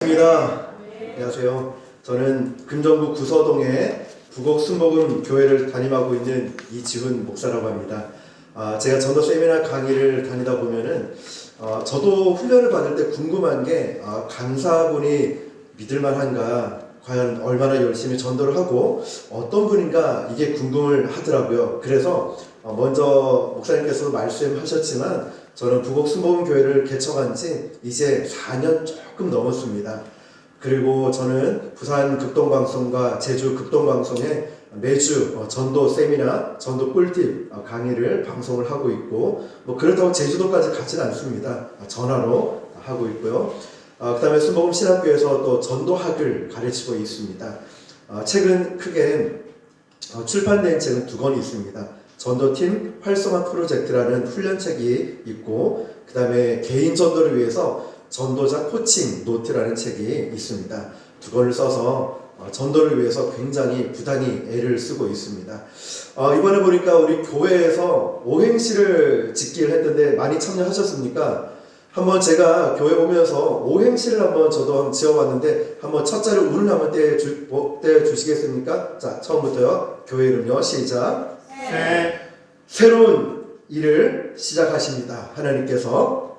입니다. 안녕하세요. 저는 금정구 구서동에 부곡 순복음 교회를 담임하고 있는 이지훈 목사라고 합니다. 제가 전도 세미나 강의를 다니다 보면은 저도 훈련을 받을 때 궁금한 게 강사분이 믿을만한가, 과연 얼마나 열심히 전도를 하고 어떤 분인가, 이게 궁금을 하더라고요. 그래서 먼저 목사님께서도 말씀하셨지만 저는 부곡 순복음 교회를 개척한 지 이제 4년 조금 넘었습니다. 그리고 저는 부산 극동방송과 제주 극동방송에 매주 전도 세미나, 전도 꿀팁 강의를 방송을 하고 있고, 그렇다고 제주도까지 가지는 않습니다. 전화로 하고 있고요. 그 다음에 순복음 신학교에서 또 전도학을 가르치고 있습니다. 책은 크게 출판된 책은 2권이 있습니다. 전도팀 활성화 프로젝트라는 훈련책이 있고, 그 다음에 개인 전도를 위해서 전도자 코칭 노트라는 책이 있습니다. 2권을 써서 전도를 위해서 굉장히 부단히 애를 쓰고 있습니다. 이번에 보니까 우리 교회에서 오행시를 짓기를 했던데 많이 참여하셨습니까? 한번 제가 교회 오면서 오행시를 한번 저도 한번 지어봤는데, 한번 첫 자를 운을 한번 떼주시겠습니까? 자, 처음부터요. 교회 이름요. 시작. 새로운 일을 시작하십니다. 하나님께서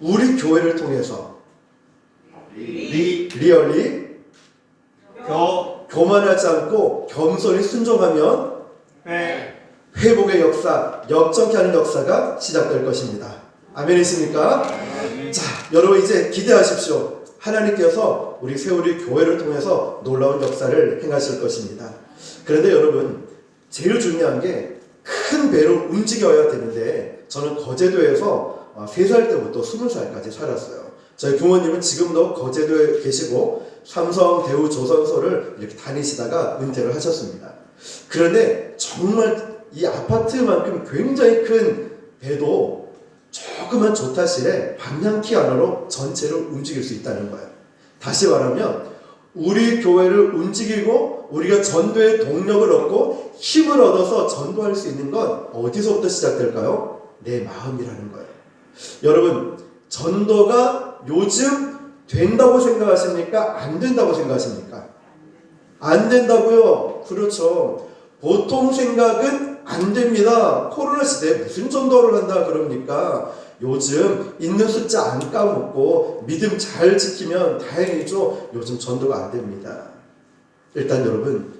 우리 교회를 통해서 리얼리 교만하지 않고 겸손히 순종하면 회복의 역사, 역전케 하는 역사가 시작될 것입니다. 아멘이십니까? 자, 여러분 이제 기대하십시오. 하나님께서 우리 세우리 교회를 통해서 놀라운 역사를 행하실 것입니다. 그런데 여러분, 제일 중요한 게 큰 배로 움직여야 되는데, 저는 거제도에서 3살 때부터 20살까지 살았어요. 저희 부모님은 지금도 거제도에 계시고 삼성, 대우, 조선소를 이렇게 다니시다가 은퇴를 하셨습니다. 그런데 정말 이 아파트만큼 굉장히 큰 배도 조그만 조타실에 방향키 하나로 전체를 움직일 수 있다는 거예요. 다시 말하면 우리 교회를 움직이고 우리가 전도의 동력을 얻고 힘을 얻어서 전도할 수 있는 건 어디서부터 시작될까요? 내 마음이라는 거예요. 여러분, 전도가 요즘 된다고 생각하십니까? 안 된다고 생각하십니까? 안 된다고요? 그렇죠. 보통 생각은 안 됩니다. 코로나 시대에 무슨 전도를 한다 그럽니까? 요즘 있는 숫자 안 까먹고 믿음 잘 지키면 다행이죠. 요즘 전도가 안 됩니다. 일단 여러분,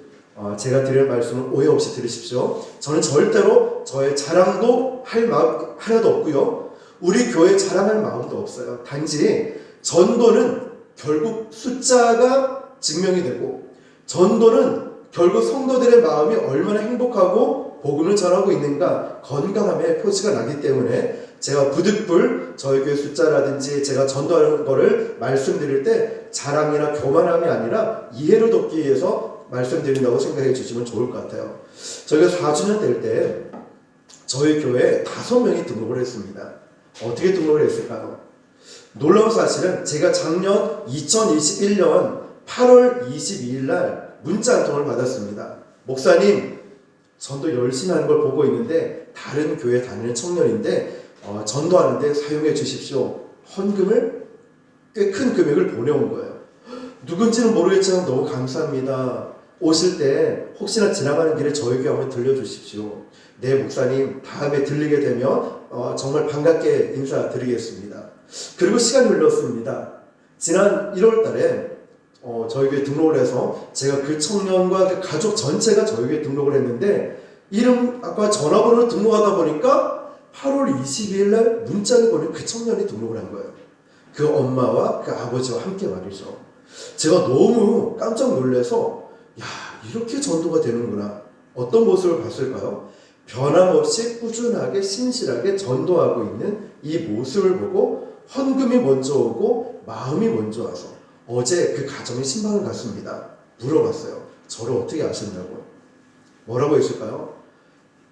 제가 드릴 말씀은 오해 없이 들으십시오. 저는 절대로 저의 자랑도 할 마음 하나도 없고요. 우리 교회 자랑할 마음도 없어요. 단지 전도는 결국 숫자가 증명이 되고, 전도는 결국 성도들의 마음이 얼마나 행복하고 복음을 전하고 있는가, 건강함의 표시가 나기 때문에 제가 부득불 저희 교회 숫자라든지 제가 전도하는 거를 말씀드릴 때 자랑이나 교만함이 아니라 이해를 돕기 위해서 말씀드린다고 생각해 주시면 좋을 것 같아요. 저희가 4주년 될 때 저희 교회에 5명이 등록을 했습니다. 어떻게 등록을 했을까요? 놀라운 사실은 제가 작년 2021년 8월 22일 날 문자 한 통을 받았습니다. 목사님, 전도 열심히 하는 걸 보고 있는데 다른 교회 다니는 청년인데 전도하는데 사용해 주십시오. 헌금을 꽤 큰 금액을 보내온 거예요. 누군지는 모르겠지만 너무 감사합니다. 오실 때 혹시나 지나가는 길에 저희 교회 한번 들려주십시오. 네, 목사님, 다음에 들리게 되면 정말 반갑게 인사드리겠습니다. 그리고 시간이 흘렀습니다. 지난 1월 달에 저희 교회 등록을 해서 제가 그 청년과 그 가족 전체가 저희 교회 등록을 했는데, 이름 아까 전화번호를 등록하다 보니까 8월 22일 날 문자를 보낸 그 청년이 등록을 한 거예요. 그 엄마와 그 아버지와 함께 말이죠. 제가 너무 깜짝 놀라서, 야, 이렇게 전도가 되는구나. 어떤 모습을 봤을까요? 변함없이 꾸준하게 신실하게 전도하고 있는 이 모습을 보고 헌금이 먼저 오고 마음이 먼저 와서 어제 그 가정에 신방을 갔습니다. 물어봤어요. 저를 어떻게 아셨냐고. 뭐라고 했을까요?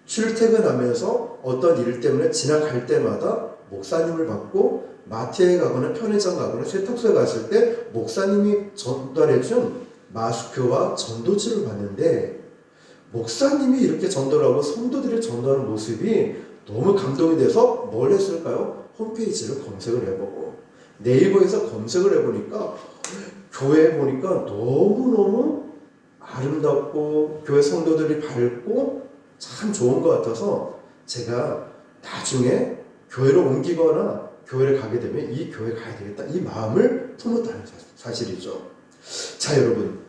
출퇴근하면서 어떤 일 때문에 지나갈 때마다 목사님을 받고 마트에 가거나 편의점 가거나 세탁소에 갔을 때 목사님이 전달해준 마스크와 전도지를 봤는데, 목사님이 이렇게 전도를 하고 성도들이 전도하는 모습이 너무 감동이 돼서 뭘 했을까요? 홈페이지를 검색을 해보고 네이버에서 검색을 해보니까 교회 보니까 너무너무 아름답고 교회 성도들이 밝고 참 좋은 것 같아서 제가 나중에 교회로 옮기거나 교회를 가게 되면 이 교회 가야 되겠다 이 마음을 품었다는 사실이죠. 자, 여러분,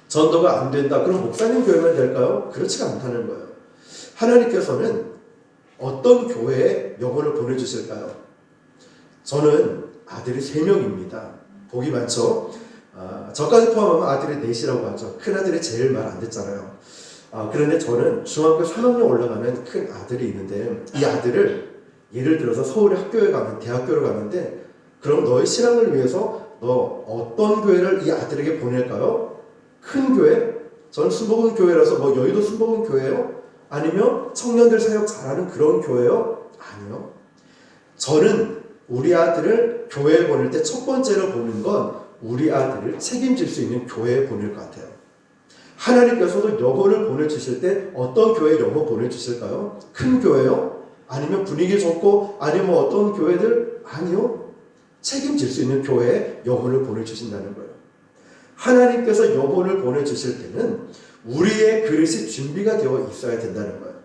전도가 안 된다 그럼 목사님 교회만 될까요? 그렇지가 않다는 거예요. 하나님께서는 어떤 교회에 영혼을 보내주실까요? 저는 아들이 3명입니다. 복이 많죠. 저까지 포함하면 아들이 4이라고 하죠. 큰아들이 제일 말 안 듣잖아요. 그런데 저는 중학교 3학년 올라가는 큰 아들이 있는데 이 아들을 예를 들어서 서울의 학교에 가면 대학교를 가는데 그럼 너의 신앙을 위해서 너 어떤 교회를 이 아들에게 보낼까요? 큰 교회? 저는 순복음 교회라서 뭐 여의도 순복음 교회요? 아니면 청년들 사역 잘하는 그런 교회요? 아니요. 저는 우리 아들을 교회에 보낼 때 첫 번째로 보는 건 우리 아들을 책임질 수 있는 교회에 보낼 것 같아요. 하나님께서도 영혼을 보내주실 때 어떤 교회에 영혼 보내주실까요? 큰 교회요? 아니면 분위기 좋고 아니면 어떤 교회들? 아니요. 책임질 수 있는 교회에 영혼을 보내주신다는 거예요. 하나님께서 영혼을 보내주실 때는 우리의 그릇이 준비가 되어 있어야 된다는 거예요.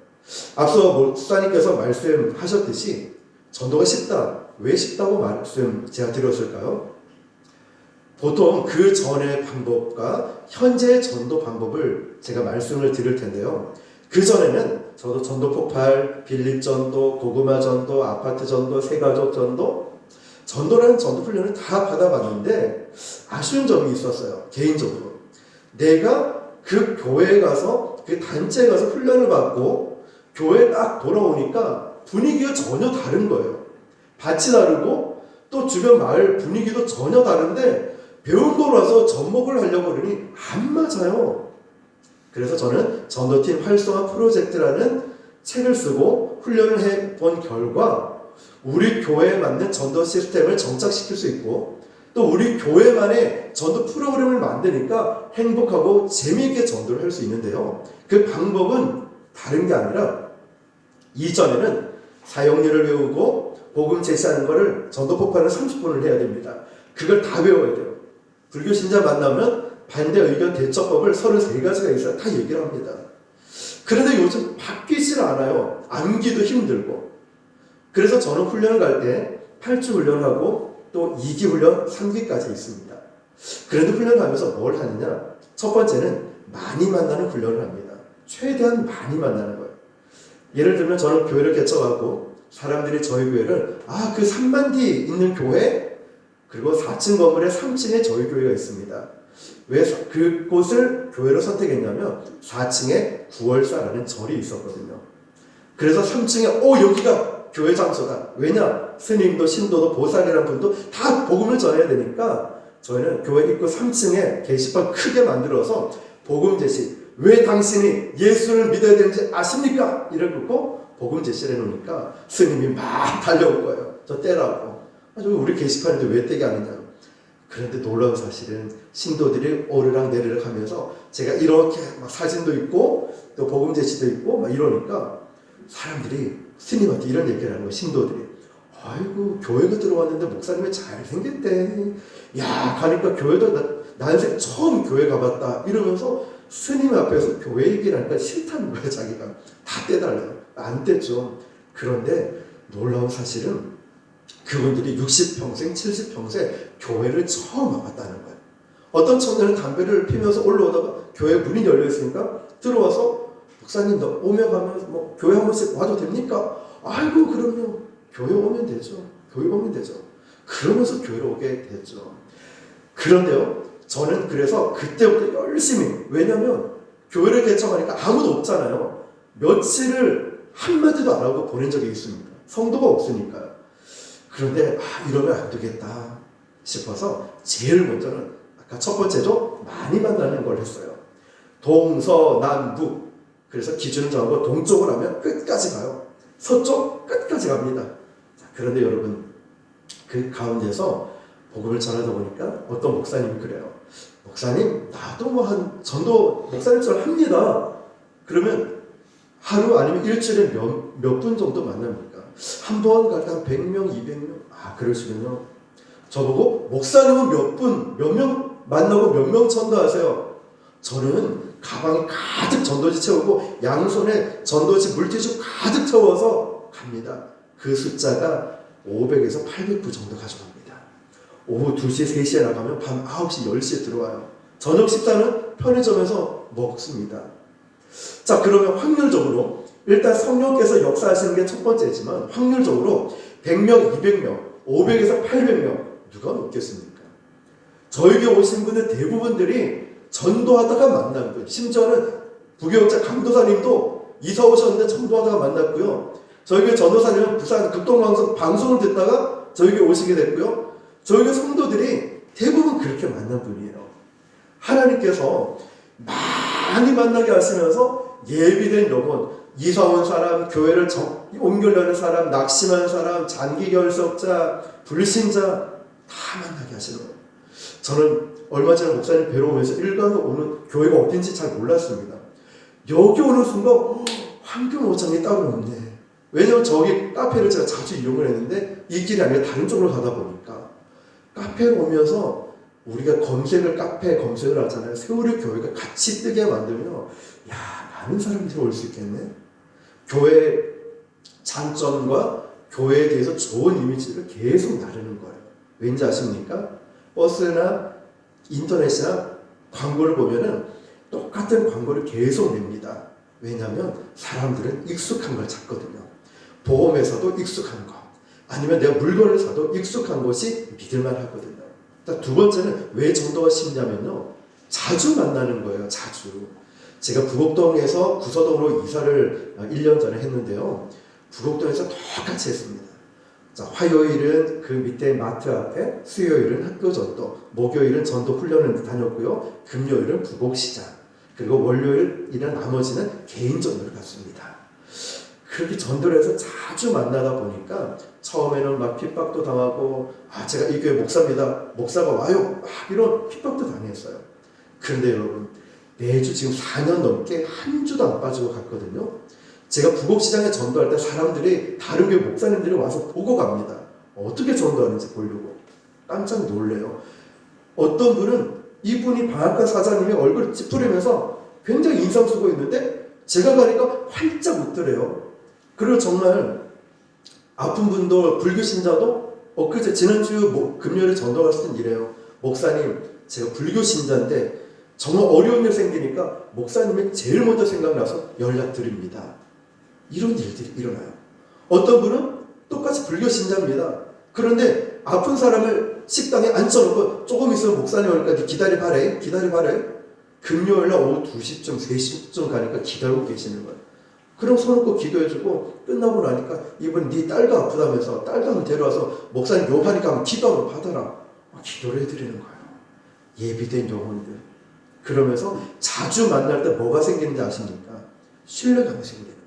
앞서 목사님께서 말씀하셨듯이 전도가 쉽다. 왜 쉽다고 말씀 제가 드렸을까요? 보통 그 전의 방법과 현재의 전도 방법을 제가 말씀을 드릴 텐데요. 그 전에는 저도 전도 폭발, 빌립 전도, 고구마 전도, 아파트 전도, 새가족 전도, 전도라는 전도 훈련을 다 받아봤는데 아쉬운 점이 있었어요. 개인적으로. 내가 그 교회에 가서 그 단체에 가서 훈련을 받고 교회에 딱 돌아오니까 분위기가 전혀 다른 거예요. 밭이 다르고 또 주변 마을 분위기도 전혀 다른데 배운 거라서 접목을 하려고 그러니 안 맞아요. 그래서 저는 전도팀 활성화 프로젝트라는 책을 쓰고 훈련을 해본 결과 우리 교회에 맞는 전도 시스템을 정착시킬 수 있고 또 우리 교회만의 전도 프로그램을 만드니까 행복하고 재미있게 전도를 할 수 있는데요. 그 방법은 다른 게 아니라 이전에는 사역률을 외우고 복음 제시하는 거를 전도 폭발을 30분을 해야 됩니다. 그걸 다 외워야 돼요. 불교 신자 만나면 반대 의견 대처법을 33가지가 있어요. 다 얘기를 합니다. 그런데 요즘 바뀌질 않아요. 암기도 힘들고. 그래서 저는 훈련을 갈 때 8주 훈련하고 또 2기 훈련, 3기까지 있습니다. 그런데 훈련하면서 뭘 하느냐? 첫 번째는 많이 만나는 훈련을 합니다. 최대한 많이 만나는 거예요. 예를 들면 저는 교회를 개척하고 사람들이 저희 교회를 그 3만 뒤 있는 교회 그리고 4층 건물에 3층에 저희 교회가 있습니다. 왜 그곳을 교회로 선택했냐면 4층에 9월사라는 절이 있었거든요. 그래서 3층에 여기가 교회 장소다. 왜냐? 스님도 신도도 보살이라는 분도 다 복음을 전해야 되니까 저희는 교회 입구 3층에 게시판 크게 만들어서 복음 제시. 왜 당신이 예수를 믿어야 되는지 아십니까? 이러고 복음 제시를 해놓으니까 스님이 막 달려올 거예요. 저 떼라고. 우리 게시판인데 왜 떼게 하느냐. 그런데 놀라운 사실은 신도들이 오르락 내리락 하면서 제가 이렇게 막 사진도 있고 또 복음 제시도 있고 막 이러니까 사람들이 스님한테 이런 얘기를 하는 거예요. 신도들이. 아이고 교회가 들어왔는데 목사님이 잘생겼대. 야 가니까 교회도 나 인생 처음 교회 가봤다 이러면서 스님 앞에서 교회 얘기를 하니까 싫다는 거예요. 자기가 다 떼달래요. 안 떼죠. 그런데 놀라운 사실은 그분들이 60평생 70평생 교회를 처음 와봤다는 거예요. 어떤 청년은 담배를 피면서 올라오다가 교회 문이 열려있으니까 들어와서 목사님 너 오며 가면 뭐 교회 한 번씩 와도 됩니까? 아이고 그럼요. 교회 오면 되죠. 교회 오면 되죠. 그러면서 교회로 오게 됐죠. 그런데요. 저는 그래서 그때부터 열심히 왜냐면 교회를 개척하니까 아무도 없잖아요. 며칠을 한마디도 안 하고 보낸 적이 있습니다. 성도가 없으니까요. 그런데 이러면 안 되겠다 싶어서 제일 먼저는 아까 첫 번째죠. 많이 만나는 걸 했어요. 동서남북. 그래서 기준을 정하고 동쪽을 하면 끝까지 가요. 서쪽 끝까지 갑니다. 자, 그런데 여러분 그 가운데서 복음을 전하다 보니까 어떤 목사님이 그래요. 목사님 나도 뭐 한 전도 목사님처럼 합니다. 그러면 하루 아니면 일주일에 몇 분 정도 만납니까? 한 번 갈 때 한 100명, 200명? 그러시군요. 저보고 목사님은 몇 명 만나고 몇 명 전도하세요? 저는 가방에 가득 전도지 채우고 양손에 전도지 물티슈 가득 채워서 갑니다. 그 숫자가 500에서 800부 정도 가져갑니다. 오후 2시, 3시에 나가면 밤 9시, 10시에 들어와요. 저녁 식사는 편의점에서 먹습니다. 자, 그러면 확률적으로 일단 성령께서 역사하시는 게 첫 번째지만 확률적으로 100명, 200명, 500에서 800명 누가 먹겠습니까? 저에게 오신 분은 대부분들이 전도하다가 만난 분, 심지어는 부교육자 강도사님도 이사 오셨는데 전도하다가 만났고요. 저에게 전도사님은 부산 극동방송 방송을 듣다가 저에게 오시게 됐고요. 저에게 성도들이 대부분 그렇게 만난 분이에요. 하나님께서 많이 만나게 하시면서 예비된 영혼, 이사 온 사람, 교회를 옮기려는 사람, 낙심한 사람, 장기결석자, 불신자 다 만나게 하시는 거예요. 저는 얼마 전에 목사님 뵈러 오면서 일간으로 오는 교회가 어딘지 잘 몰랐습니다. 여기 오는 순간 황금 옷장이 따로 없네. 왜냐면 저기 카페를 제가 자주 이용을 했는데 이 길이 아니라 다른 쪽으로 가다 보니까 카페에 오면서 우리가 카페 검색을 하잖아요. 세월의 교회가 같이 뜨게 만들면 야, 많은 사람들이 올 수 있겠네. 교회 장점과 교회에 대해서 좋은 이미지를 계속 나르는 거예요. 왠지 아십니까? 버스나 인터넷이나 광고를 보면은 똑같은 광고를 계속 냅니다. 왜냐하면 사람들은 익숙한 걸 찾거든요. 보험에서도 익숙한 것, 아니면 내가 물건을 사도 익숙한 것이 믿을만 하거든요. 두 번째는 왜 전도가 쉽냐면요, 자주 만나는 거예요. 자주. 제가 부곡동에서 구서동으로 이사를 1년 전에 했는데요. 부곡동에서 똑같이 했습니다. 자, 화요일은 그 밑에 마트 앞에, 수요일은 학교 전도, 목요일은 전도 훈련을 다녔고요. 금요일은 부곡시장, 그리고 월요일이나 나머지는 개인 전도를 갔습니다. 그렇게 전도를 해서 자주 만나다 보니까 처음에는 막 핍박도 당하고, 제가 이 교회 목사입니다, 목사가 와요, 이런 핍박도 당했어요. 그런데 여러분, 매주 지금 4년 넘게 한 주도 안 빠지고 갔거든요. 제가 부곡시장에 전도할 때 사람들이, 다른 교회 목사님들이 와서 보고 갑니다. 어떻게 전도하는지 보려고. 깜짝 놀래요. 어떤 분은 이분이 방앗간 사장님의 얼굴을 찌푸리면서 굉장히 인상 쓰고 있는데 제가 가니까 활짝 웃더래요. 그리고 정말 아픈 분도, 불교 신자도 엊그제 지난주 금요일에 전도 갔을 땐 이래요. 목사님, 제가 불교 신자인데 정말 어려운 일 생기니까 목사님이 제일 먼저 생각나서 연락드립니다. 이런 일들이 일어나요. 어떤 분은 똑같이 불교 신자입니다. 그런데 아픈 사람을 식당에 앉혀놓고 조금 있으면 목사님 오니까 기다려봐래. 금요일날 오후 2시쯤, 3시쯤 가니까 기다리고 계시는 거예요. 그럼 손놓고 기도해주고 끝나고 나니까 이번 네 딸도 아프다면서 딸도 한번 데려와서 목사님 요하니까 한번 기도 한번 받아라. 기도를 해드리는 거예요. 예비된 영혼들. 그러면서 자주 만날 때 뭐가 생기는지 아십니까? 신뢰감이 생기는 거예요.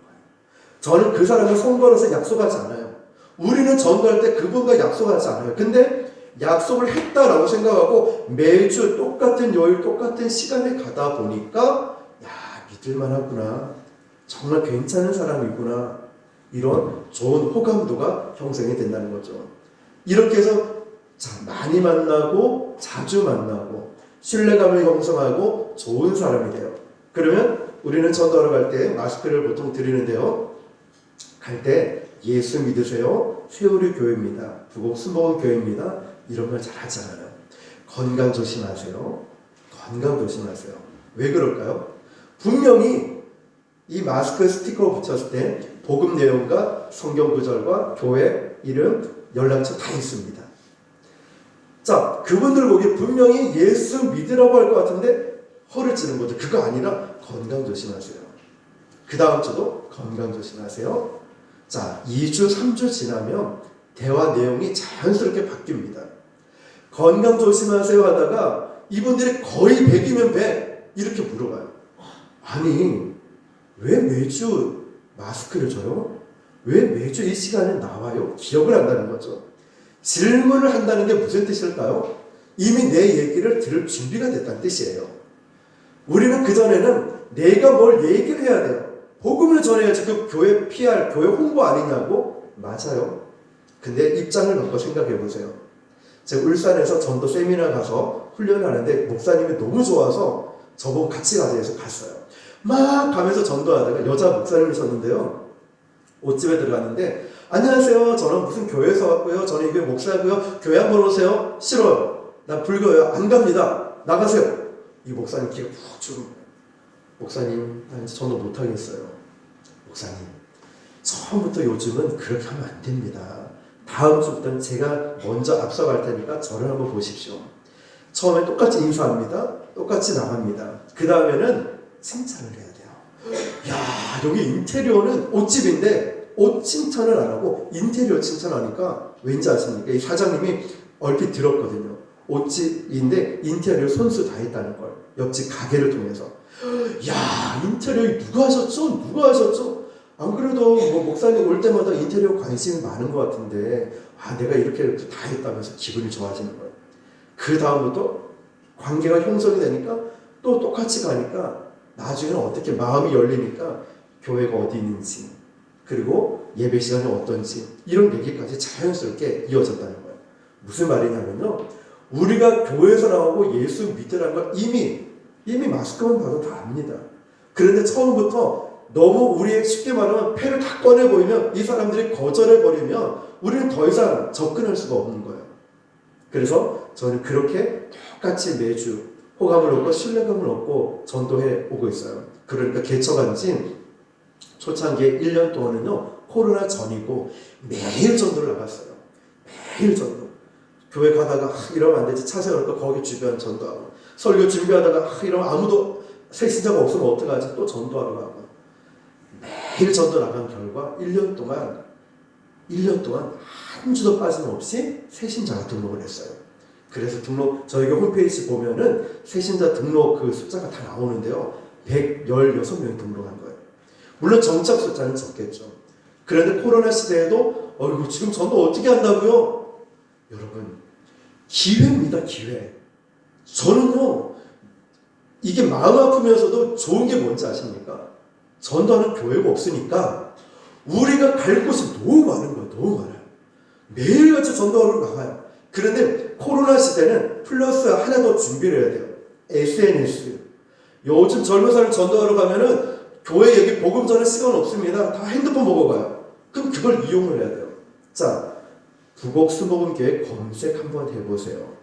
저는 그 사람을 선거로서 약속하지 않아요. 우리는 전도할 때 그분과 약속하지 않아요. 근데 약속을 했다라고 생각하고 매주 똑같은 요일, 똑같은 시간에 가다 보니까 믿을만하구나. 정말 괜찮은 사람이구나. 이런 좋은 호감도가 형성이 된다는 거죠. 이렇게 해서 많이 만나고 자주 만나고 신뢰감을 형성하고 좋은 사람이 돼요. 그러면 우리는 전도하러 갈 때 마스크를 보통 드리는데요. 갈 때 예수 믿으세요. 세월의 교회입니다. 부곡 순복음 교회입니다. 이런 말 잘 하지 않아요. 건강 조심하세요. 건강 조심하세요. 왜 그럴까요? 분명히 이 마스크 스티커 붙였을 때 복음 내용과 성경 구절과 교회 이름, 연락처 다 있습니다. 자, 그분들 보기에 분명히 예수 믿으라고 할 것 같은데 허를 찌는 거죠. 그거 아니라 건강 조심하세요. 그 다음 주도 건강 조심하세요. 자, 2주, 3주 지나면 대화 내용이 자연스럽게 바뀝니다. 건강 조심하세요 하다가 이분들이 거의 100이면 100 이렇게 물어봐요. 아니, 왜 매주 마스크를 줘요? 왜 매주 이 시간에 나와요? 기억을 한다는 거죠. 질문을 한다는 게 무슨 뜻일까요? 이미 내 얘기를 들을 준비가 됐다는 뜻이에요. 우리는 그전에는 내가 뭘 얘기를 해야 돼요. 복음을 전해야지 그 교회 PR, 교회 홍보 아니냐고? 맞아요. 근데 입장을 바꿔 생각해 보세요. 제가 울산에서 전도 세미나 가서 훈련을 하는데 목사님이 너무 좋아서 저보고 같이 가자 해서 갔어요. 막 가면서 전도하다가 여자 목사님이셨는데요. 옷집에 들어갔는데 안녕하세요. 저는 무슨 교회에서 왔고요. 저는 이게 목사고요. 교회 한번 오세요. 싫어요. 난 불교예요. 안 갑니다. 나가세요. 이 목사님 기가 푹 죽은 거예요. 목사님, 나 이제 전도 못하겠어요. 목사님, 처음부터 요즘은 그렇게 하면 안 됩니다. 다음 주부터는 제가 먼저 앞서갈 테니까 저를 한번 보십시오. 처음에 똑같이 인사합니다. 똑같이 나갑니다. 그 다음에는 칭찬을 해야 돼요. 야, 여기 인테리어는 옷집인데 옷 칭찬을 안 하고 인테리어 칭찬하니까 왠지 아십니까? 이 사장님이 얼핏 들었거든요. 옷집인데 인테리어 손수 다 했다는 걸. 옆집 가게를 통해서. 야, 인테리어 누가 하셨죠? 누가 하셨죠? 안 그래도 뭐 목사님 올 때마다 인테리어 관심이 많은 것 같은데 내가 이렇게 다 했다면서 기분이 좋아지는 거예요. 그 다음부터 관계가 형성이 되니까 또 똑같이 가니까 나중에는 어떻게 마음이 열리니까 교회가 어디 있는지 그리고 예배 시간이 어떤지 이런 얘기까지 자연스럽게 이어졌다는 거예요. 무슨 말이냐면요. 우리가 교회에서 나오고 예수 믿으라는 걸 이미 마스크만 봐도 다 압니다. 그런데 처음부터 너무 우리의 쉽게 말하면 패를 다 꺼내 보이면 이 사람들이 거절해 버리면 우리는 더 이상 접근할 수가 없는 거예요. 그래서 저는 그렇게 똑같이 매주 호감을 얻고 신뢰감을 얻고 전도해 오고 있어요. 그러니까 개척한 지 초창기에 1년 동안은요. 코로나 전이고 매일 전도를 나갔어요. 매일 전도. 교회 가다가 이러면 안 되지. 차 세우니까 거기 주변 전도하고 설교 준비하다가 이러면 아무도 새신자가 없으면 어떡하지? 또 전도하러 가고 매일 전도 나간 결과 1년 동안 한 주도 빠짐없이 새신자가 등록을 했어요. 그래서 저희 홈페이지 보면은 새신자 등록 그 숫자가 다 나오는데요. 116명이 등록한 거예요. 물론 정착 숫자는 적겠죠. 그런데 코로나 시대에도 지금 전도 어떻게 한다고요? 여러분, 기회입니다. 기회. 저는요. 이게 마음 아프면서도 좋은 게 뭔지 아십니까? 전도하는 교회가 없으니까 우리가 갈 곳이 너무 많은 거예요. 너무 많아요. 매일같이 전도하러 나가요. 그런데 코로나 시대는 플러스 하나 더 준비를 해야 돼요. SNS. 요즘 젊은 사람 전도하러 가면은 교회 여기 복음 전할 시간 없습니다. 다 핸드폰 보고 가요. 그럼 그걸 이용을 해야 돼요. 자, 부곡수복음교회 검색 한번 해보세요.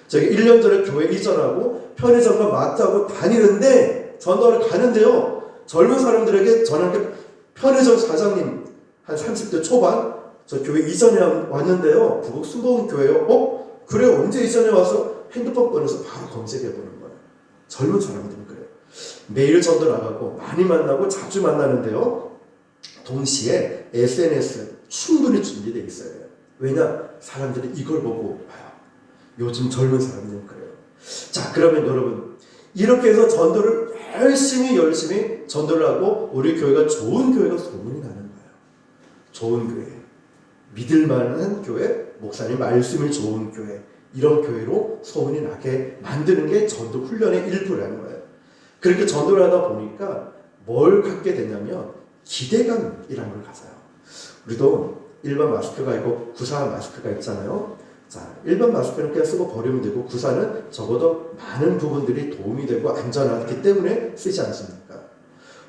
저기 1년 전에 교회 이전하고 편의점과 마트하고 다니는데 전도하러 가는데요. 젊은 사람들에게 전화를 편의점 사장님 한 30대 초반 저 교회 이전에 왔는데요. 부곡수복음교회요. 그래요. 언제 이전에 와서 핸드폰 꺼내서 바로 검색해보는 거예요. 젊은 사람들은 그래요. 매일 전도 나가고 많이 만나고 자주 만나는데요. 동시에 SNS 충분히 준비되어 있어야 돼요. 왜냐? 사람들이 이걸 보고 봐요. 요즘 젊은 사람들은 그래요. 자, 그러면 여러분 이렇게 해서 전도를 열심히 전도를 하고 우리 교회가 좋은 교회가 소문이 나는 거예요. 좋은 교회, 믿을만한 교회, 목사님 말씀이 좋은 교회, 이런 교회로 소문이 나게 만드는 게 전도 훈련의 일부라는 거예요. 그렇게 전도를 하다 보니까 뭘 갖게 되냐면 기대감이라는 걸 가져요. 우리도 일반 마스크가 있고 구사 마스크가 있잖아요. 자, 일반 마스크는 그냥 쓰고 버리면 되고 구사는 적어도 많은 부분들이 도움이 되고 안전하기 때문에 쓰지 않습니까?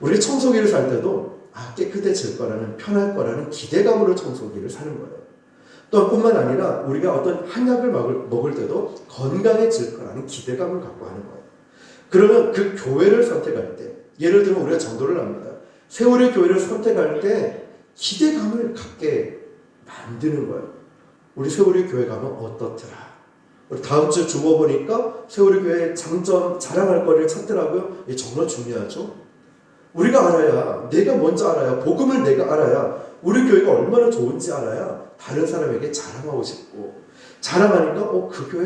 우리 청소기를 살 때도 깨끗해질 거라는, 편할 거라는 기대감으로 청소기를 사는 거예요. 또 뿐만 아니라 우리가 어떤 한약을 먹을 때도 건강해질 거라는 기대감을 갖고 하는 거예요. 그러면 그 교회를 선택할 때, 예를 들면 우리가 전도를 합니다. 세월의 교회를 선택할 때 기대감을 갖게 만드는 거예요. 우리 세월의 교회 가면 어떻더라. 우리 다음 주에 죽어보니까 세월의 교회의 장점, 자랑할 거리를 찾더라고요. 이게 정말 중요하죠. 우리가 알아야, 내가 먼저 알아야, 복음을 내가 알아야 우리 교회가 얼마나 좋은지 알아야 다른 사람에게 자랑하고 싶고, 자랑하니까 그 교회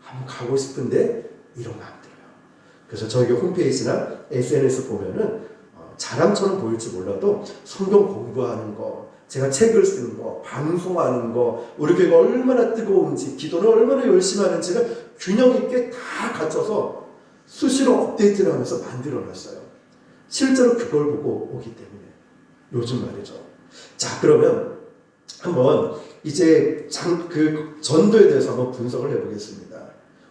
한번 가고 싶은데 이런 거 안 들어요. 그래서 저희 홈페이지나 SNS 보면은 자랑처럼 보일지 몰라도 성경 공부하는 거, 제가 책을 쓰는 거, 방송하는 거, 우리 교회가 얼마나 뜨거운지, 기도를 얼마나 열심히 하는지를 균형 있게 다 갖춰서 수시로 업데이트를 하면서 만들어놨어요. 실제로 그걸 보고 오기 때문에 요즘 말이죠. 자, 그러면 한번 이제 그 전도에 대해서 한번 분석을 해보겠습니다.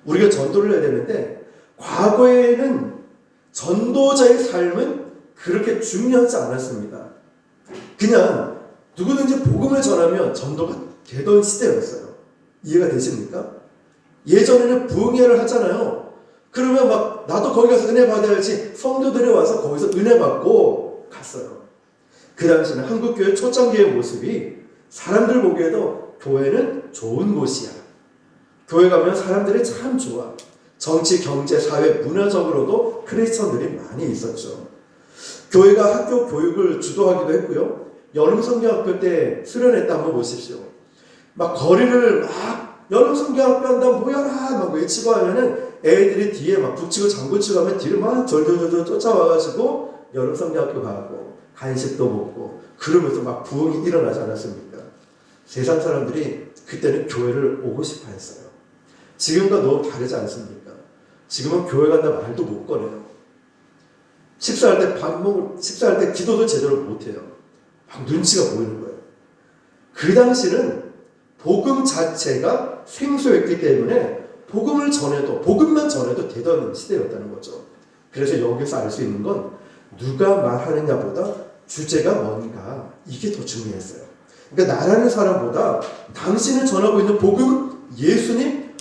우리가 전도를 해야 되는데 과거에는 전도자의 삶은 그렇게 중요하지 않았습니다. 그냥 누구든지 복음을 전하면 전도가 되던 시대였어요. 이해가 되십니까? 예전에는 부흥회를 하잖아요. 그러면 막 나도 거기 가서 은혜 받아야지 성도들이 와서 거기서 은혜 받고 갔어요. 그 당시에는 한국교회 초창기의 모습이 사람들 보기에도 교회는 좋은 곳이야. 교회 가면 사람들이 참 좋아. 정치, 경제, 사회, 문화적으로도 크리스천들이 많이 있었죠. 교회가 학교 교육을 주도하기도 했고요. 여름 성경학교 때 수련회 때 한번 보십시오. 막 거리를 막 여름 성경학교 한다 모여라 막 외치고 하면은 애들이 뒤에 막 북치고 장구치고 하면 뒤를 막 절절절절 쫓아와가지고 여름 성경학교 가고 간식도 먹고 그러면서 막 부흥이 일어나지 않았습니까? 세상 사람들이 그때는 교회를 오고 싶어 했어요. 지금과 너무 다르지 않습니까? 지금은 교회 간다 말도 못 꺼내요. 식사할 때 기도도 제대로 못해요. 막 눈치가 보이는 거예요. 그 당시는 복음 자체가 생소했기 때문에 복음만 전해도 되던 시대였다는 거죠. 그래서 여기서 알 수 있는 건 누가 말하느냐보다 주제가 뭔가 이게 더 중요했어요. 그러니까 나라는 사람보다 당신을 전하고 있는 복음, 예수님,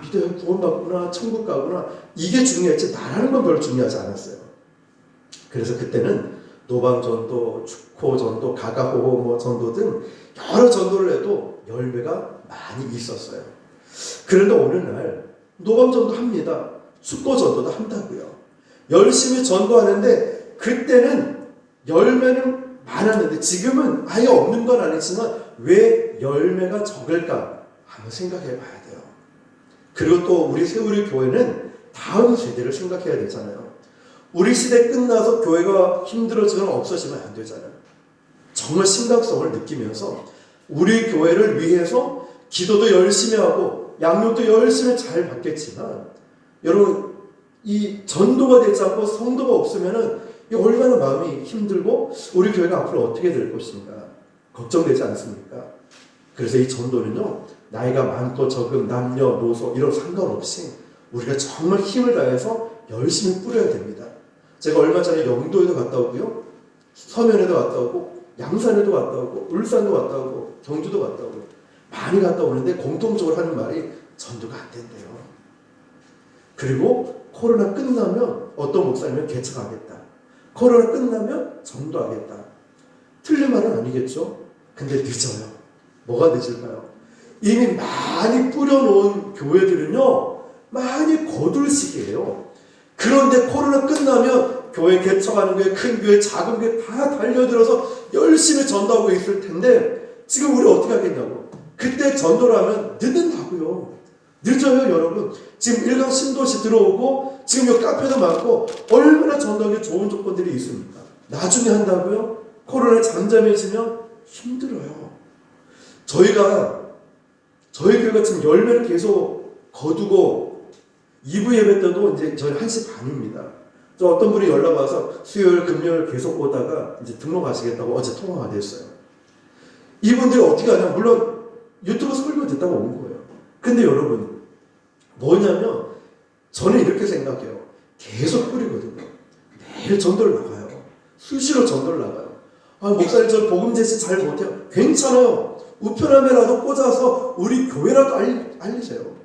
믿어요, 구원받구나, 천국 가구나 이게 중요했지 나라는 건 별로 중요하지 않았어요. 그래서 그때는 노방전도, 축포전도, 가가호호 전도 등 여러 전도를 해도 열매가 많이 있었어요. 그런데 어느 날 노방전도 합니다. 축포전도도 한다고요. 열심히 전도하는데 그때는 열매는 많았는데 지금은 아예 없는 건 아니지만 왜 열매가 적을까 한번 생각해 봐야 돼요. 그리고 또 우리 세우리 교회는 다음 세대를 생각해야 되잖아요. 우리 시대 끝나서 교회가 힘들어지거나 없어지면 안 되잖아요. 정말 심각성을 느끼면서 우리 교회를 위해서 기도도 열심히 하고 양육도 열심히 잘 받겠지만 여러분 이 전도가 되지 않고 성도가 없으면은 얼마나 마음이 힘들고 우리 교회가 앞으로 어떻게 될 것인가 걱정되지 않습니까? 그래서 이 전도는요 나이가 많고 적음, 남녀, 노소 이런 상관없이 우리가 정말 힘을 다해서 열심히 뿌려야 됩니다. 제가 얼마 전에 영도에도 갔다 오고요. 서면에도 갔다 오고 양산에도 갔다 오고 울산도 갔다 오고 경주도 갔다 오고 많이 갔다 오는데 공통적으로 하는 말이 전도가 안 된대요. 그리고 코로나 끝나면 어떤 목사님은 개척하겠다. 코로나 끝나면 전도하겠다. 틀린 말은 아니겠죠? 근데 늦어요. 뭐가 늦을까요? 이미 많이 뿌려놓은 교회들은요 많이 거둘 시기예요. 그런데 코로나 끝나면 교회 개척하는 교회, 큰 교회, 작은 교회 다 달려들어서 열심히 전도하고 있을 텐데 지금 우리 어떻게 하겠냐고. 그때 전도를 하면 늦는다고요. 늦어요 여러분. 지금 일강 신도시 들어오고 지금 여기 카페도 많고 얼마나 전도하기 좋은 조건들이 있습니까? 나중에 한다고요? 코로나 잠잠해지면 힘들어요. 저희 교회가 지금 열매를 계속 거두고 2부 예배 때도 이제 저희 1시 반입니다. 저 어떤 분이 연락 와서 수요일, 금요일 계속 오다가 이제 등록하시겠다고 어제 통화가 됐어요. 이분들이 어떻게 하냐? 물론 유튜브 설교 듣다가 온 거예요. 근데 여러분 뭐냐면 저는 이렇게 생각해요. 계속 뿌리거든요. 매일 전도를 나가요. 수시로 전도를 나가요. 목사님 저 복음 제시 잘 못해요. 괜찮아요. 우편함에라도 꽂아서 우리 교회라도 알리세요.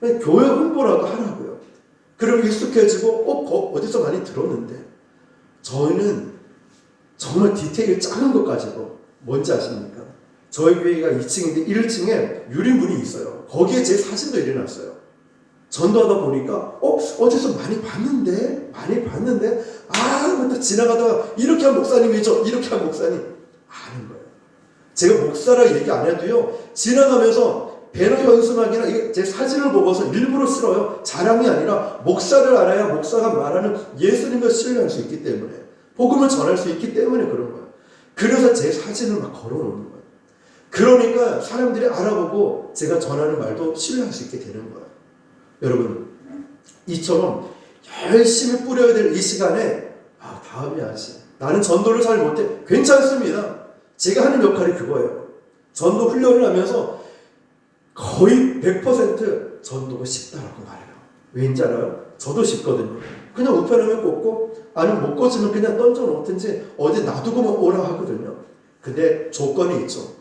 교회 홍보라도 하라고요. 그럼 익숙해지고 어디서 많이 들었는데 저희는 정말 디테일 작은 것 가지고 뭔지 아십니까? 저희 교회가 2층인데 1층에 유리문이 있어요. 거기에 제 사진도 일어났어요. 전도하다 보니까 어디서 많이 봤는데 그것도 지나가다가 이렇게 한 목사님이죠. 이렇게 한 목사님 아는 거예요. 제가 목사라 얘기 안 해도요 지나가면서 배너 현수막이나 제 사진을 보고서 일부러 싫어요. 자랑이 아니라 목사를 알아야 목사가 말하는 예수님을 신뢰할 수 있기 때문에 복음을 전할 수 있기 때문에 그런 거예요. 그래서 제 사진을 막 걸어놓는 거예요. 그러니까 사람들이 알아보고 제가 전하는 말도 신뢰할 수 있게 되는 거예요. 여러분 이처럼 열심히 뿌려야 될 이 시간에 다음에 하지. 나는 전도를 잘 못해. 괜찮습니다. 제가 하는 역할이 그거예요. 전도 훈련을 하면서 거의 100% 전도가 쉽다라고 말해요. 왠지 알아요? 저도 쉽거든요. 그냥 우편함에 꽂고 아니면 못 꽂으면 그냥 던져 놓든지 어디 놔두고만 오라 하거든요. 근데 조건이 있죠.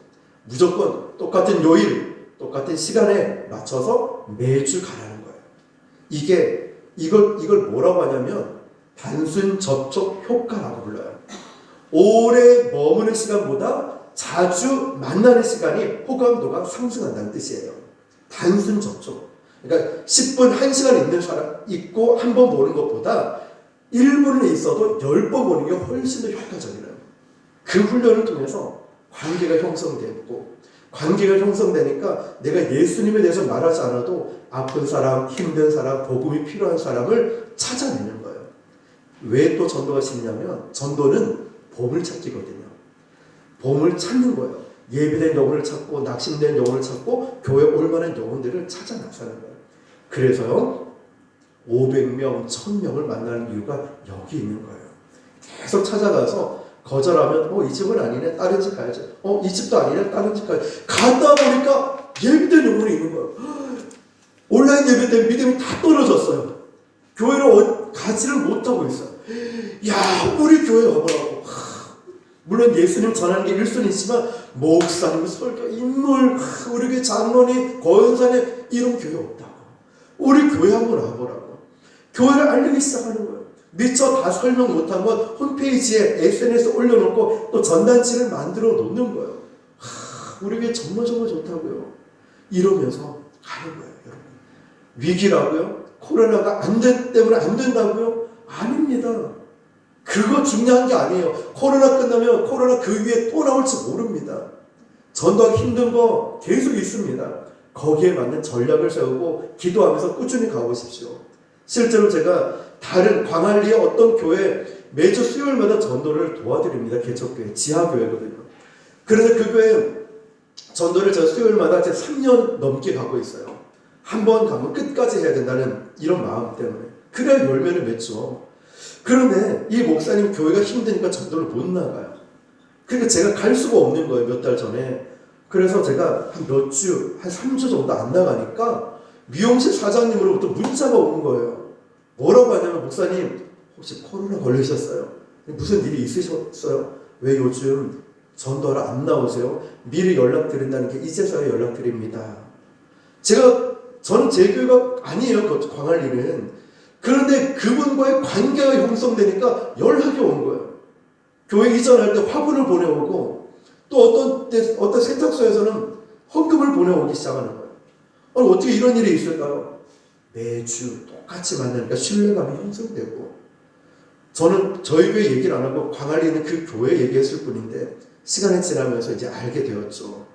무조건 똑같은 요일, 똑같은 시간에 맞춰서 매주 가라는 거예요. 이걸 뭐라고 하냐면 단순 접촉 효과라고 불러요. 오래 머무는 시간보다 자주 만나는 시간이 호감도가 상승한다는 뜻이에요. 단순 접촉. 그러니까 10분, 1시간 있는 사람 있고 한 번 보는 것보다 1분에 있어도 10번 보는 게 훨씬 더 효과적이에요. 그 훈련을 통해서 관계가 형성되고, 관계가 형성되니까 내가 예수님에 대해서 말하지 않아도 아픈 사람, 힘든 사람, 복음이 필요한 사람을 찾아내는 거예요. 왜 또 전도가 쉽냐면 전도는 보물찾기거든요. 보물 찾는 거예요. 예비된 영혼을 찾고 낙심된 영혼을 찾고 교회 올만한 영혼들을 찾아 나서는 거예요. 그래서요 500명, 1000명을 만나는 이유가 여기 있는 거예요. 계속 찾아가서 거절하면 이 집은 아니네, 다른 집 가야지. 이 집도 아니네, 다른 집 가야지. 가다 보니까 예비된 영혼이 있는 거예요. 온라인 예배 때 믿음이 다 떨어졌어요. 교회를 가지를 못하고 있어요. 야, 우리 교회 와보라고. 물론 예수님 전하는 게 1순위지만 목사님, 설교, 인물, 우리 교회 장로님, 고연사님 이런 교회 없다고. 우리 교회 한번 와보라고. 교회를 알리기 시작하는 거예요. 미처 다 설명 못한 건 홈페이지에 SNS 올려놓고 또 전단지를 만들어 놓는 거예요. 우리 교회 정말 좋다고요. 이러면서 가는 거예요, 여러분. 위기라고요? 코로나가 때문에 안 된다고요? 아닙니다. 그거 중요한 게 아니에요. 코로나 끝나면 코로나 그 위에 또 나올지 모릅니다. 전도하기 힘든 거 계속 있습니다. 거기에 맞는 전략을 세우고 기도하면서 꾸준히 가보십시오. 실제로 제가 다른 광안리의 어떤 교회 매주 수요일마다 전도를 도와드립니다. 개척교회, 지하교회거든요. 그런데 그 교회 전도를 제가 수요일마다 3년 넘게 가고 있어요. 한 번 가면 끝까지 해야 된다는 이런 마음 때문에. 그래야 열매를 맺죠. 그런데 이 목사님 교회가 힘드니까 전도를 못 나가요. 그러니까 제가 갈 수가 없는 거예요. 몇 달 전에. 그래서 제가 한 3주 정도 안 나가니까 미용실 사장님으로부터 문자가 오는 거예요. 뭐라고 하냐면 목사님 혹시 코로나 걸리셨어요? 무슨 일이 있으셨어요? 왜 요즘 전도하러 안 나오세요? 미리 연락드린다는 게 이제서야 연락드립니다. 저는 제 교회가 아니에요. 광안리는. 그런데 그분과의 관계가 형성되니까 연락이 온 거예요. 교회 이전할 때 화분을 보내오고 또 어떤 세탁소에서는 헌금을 보내오기 시작하는 거예요. 어떻게 이런 일이 있을까요? 매주 똑같이 만나니까 신뢰감이 형성되고 저는 저희 교회 얘기를 안 하고 광안리는 그 교회 얘기했을 뿐인데 시간이 지나면서 이제 알게 되었죠.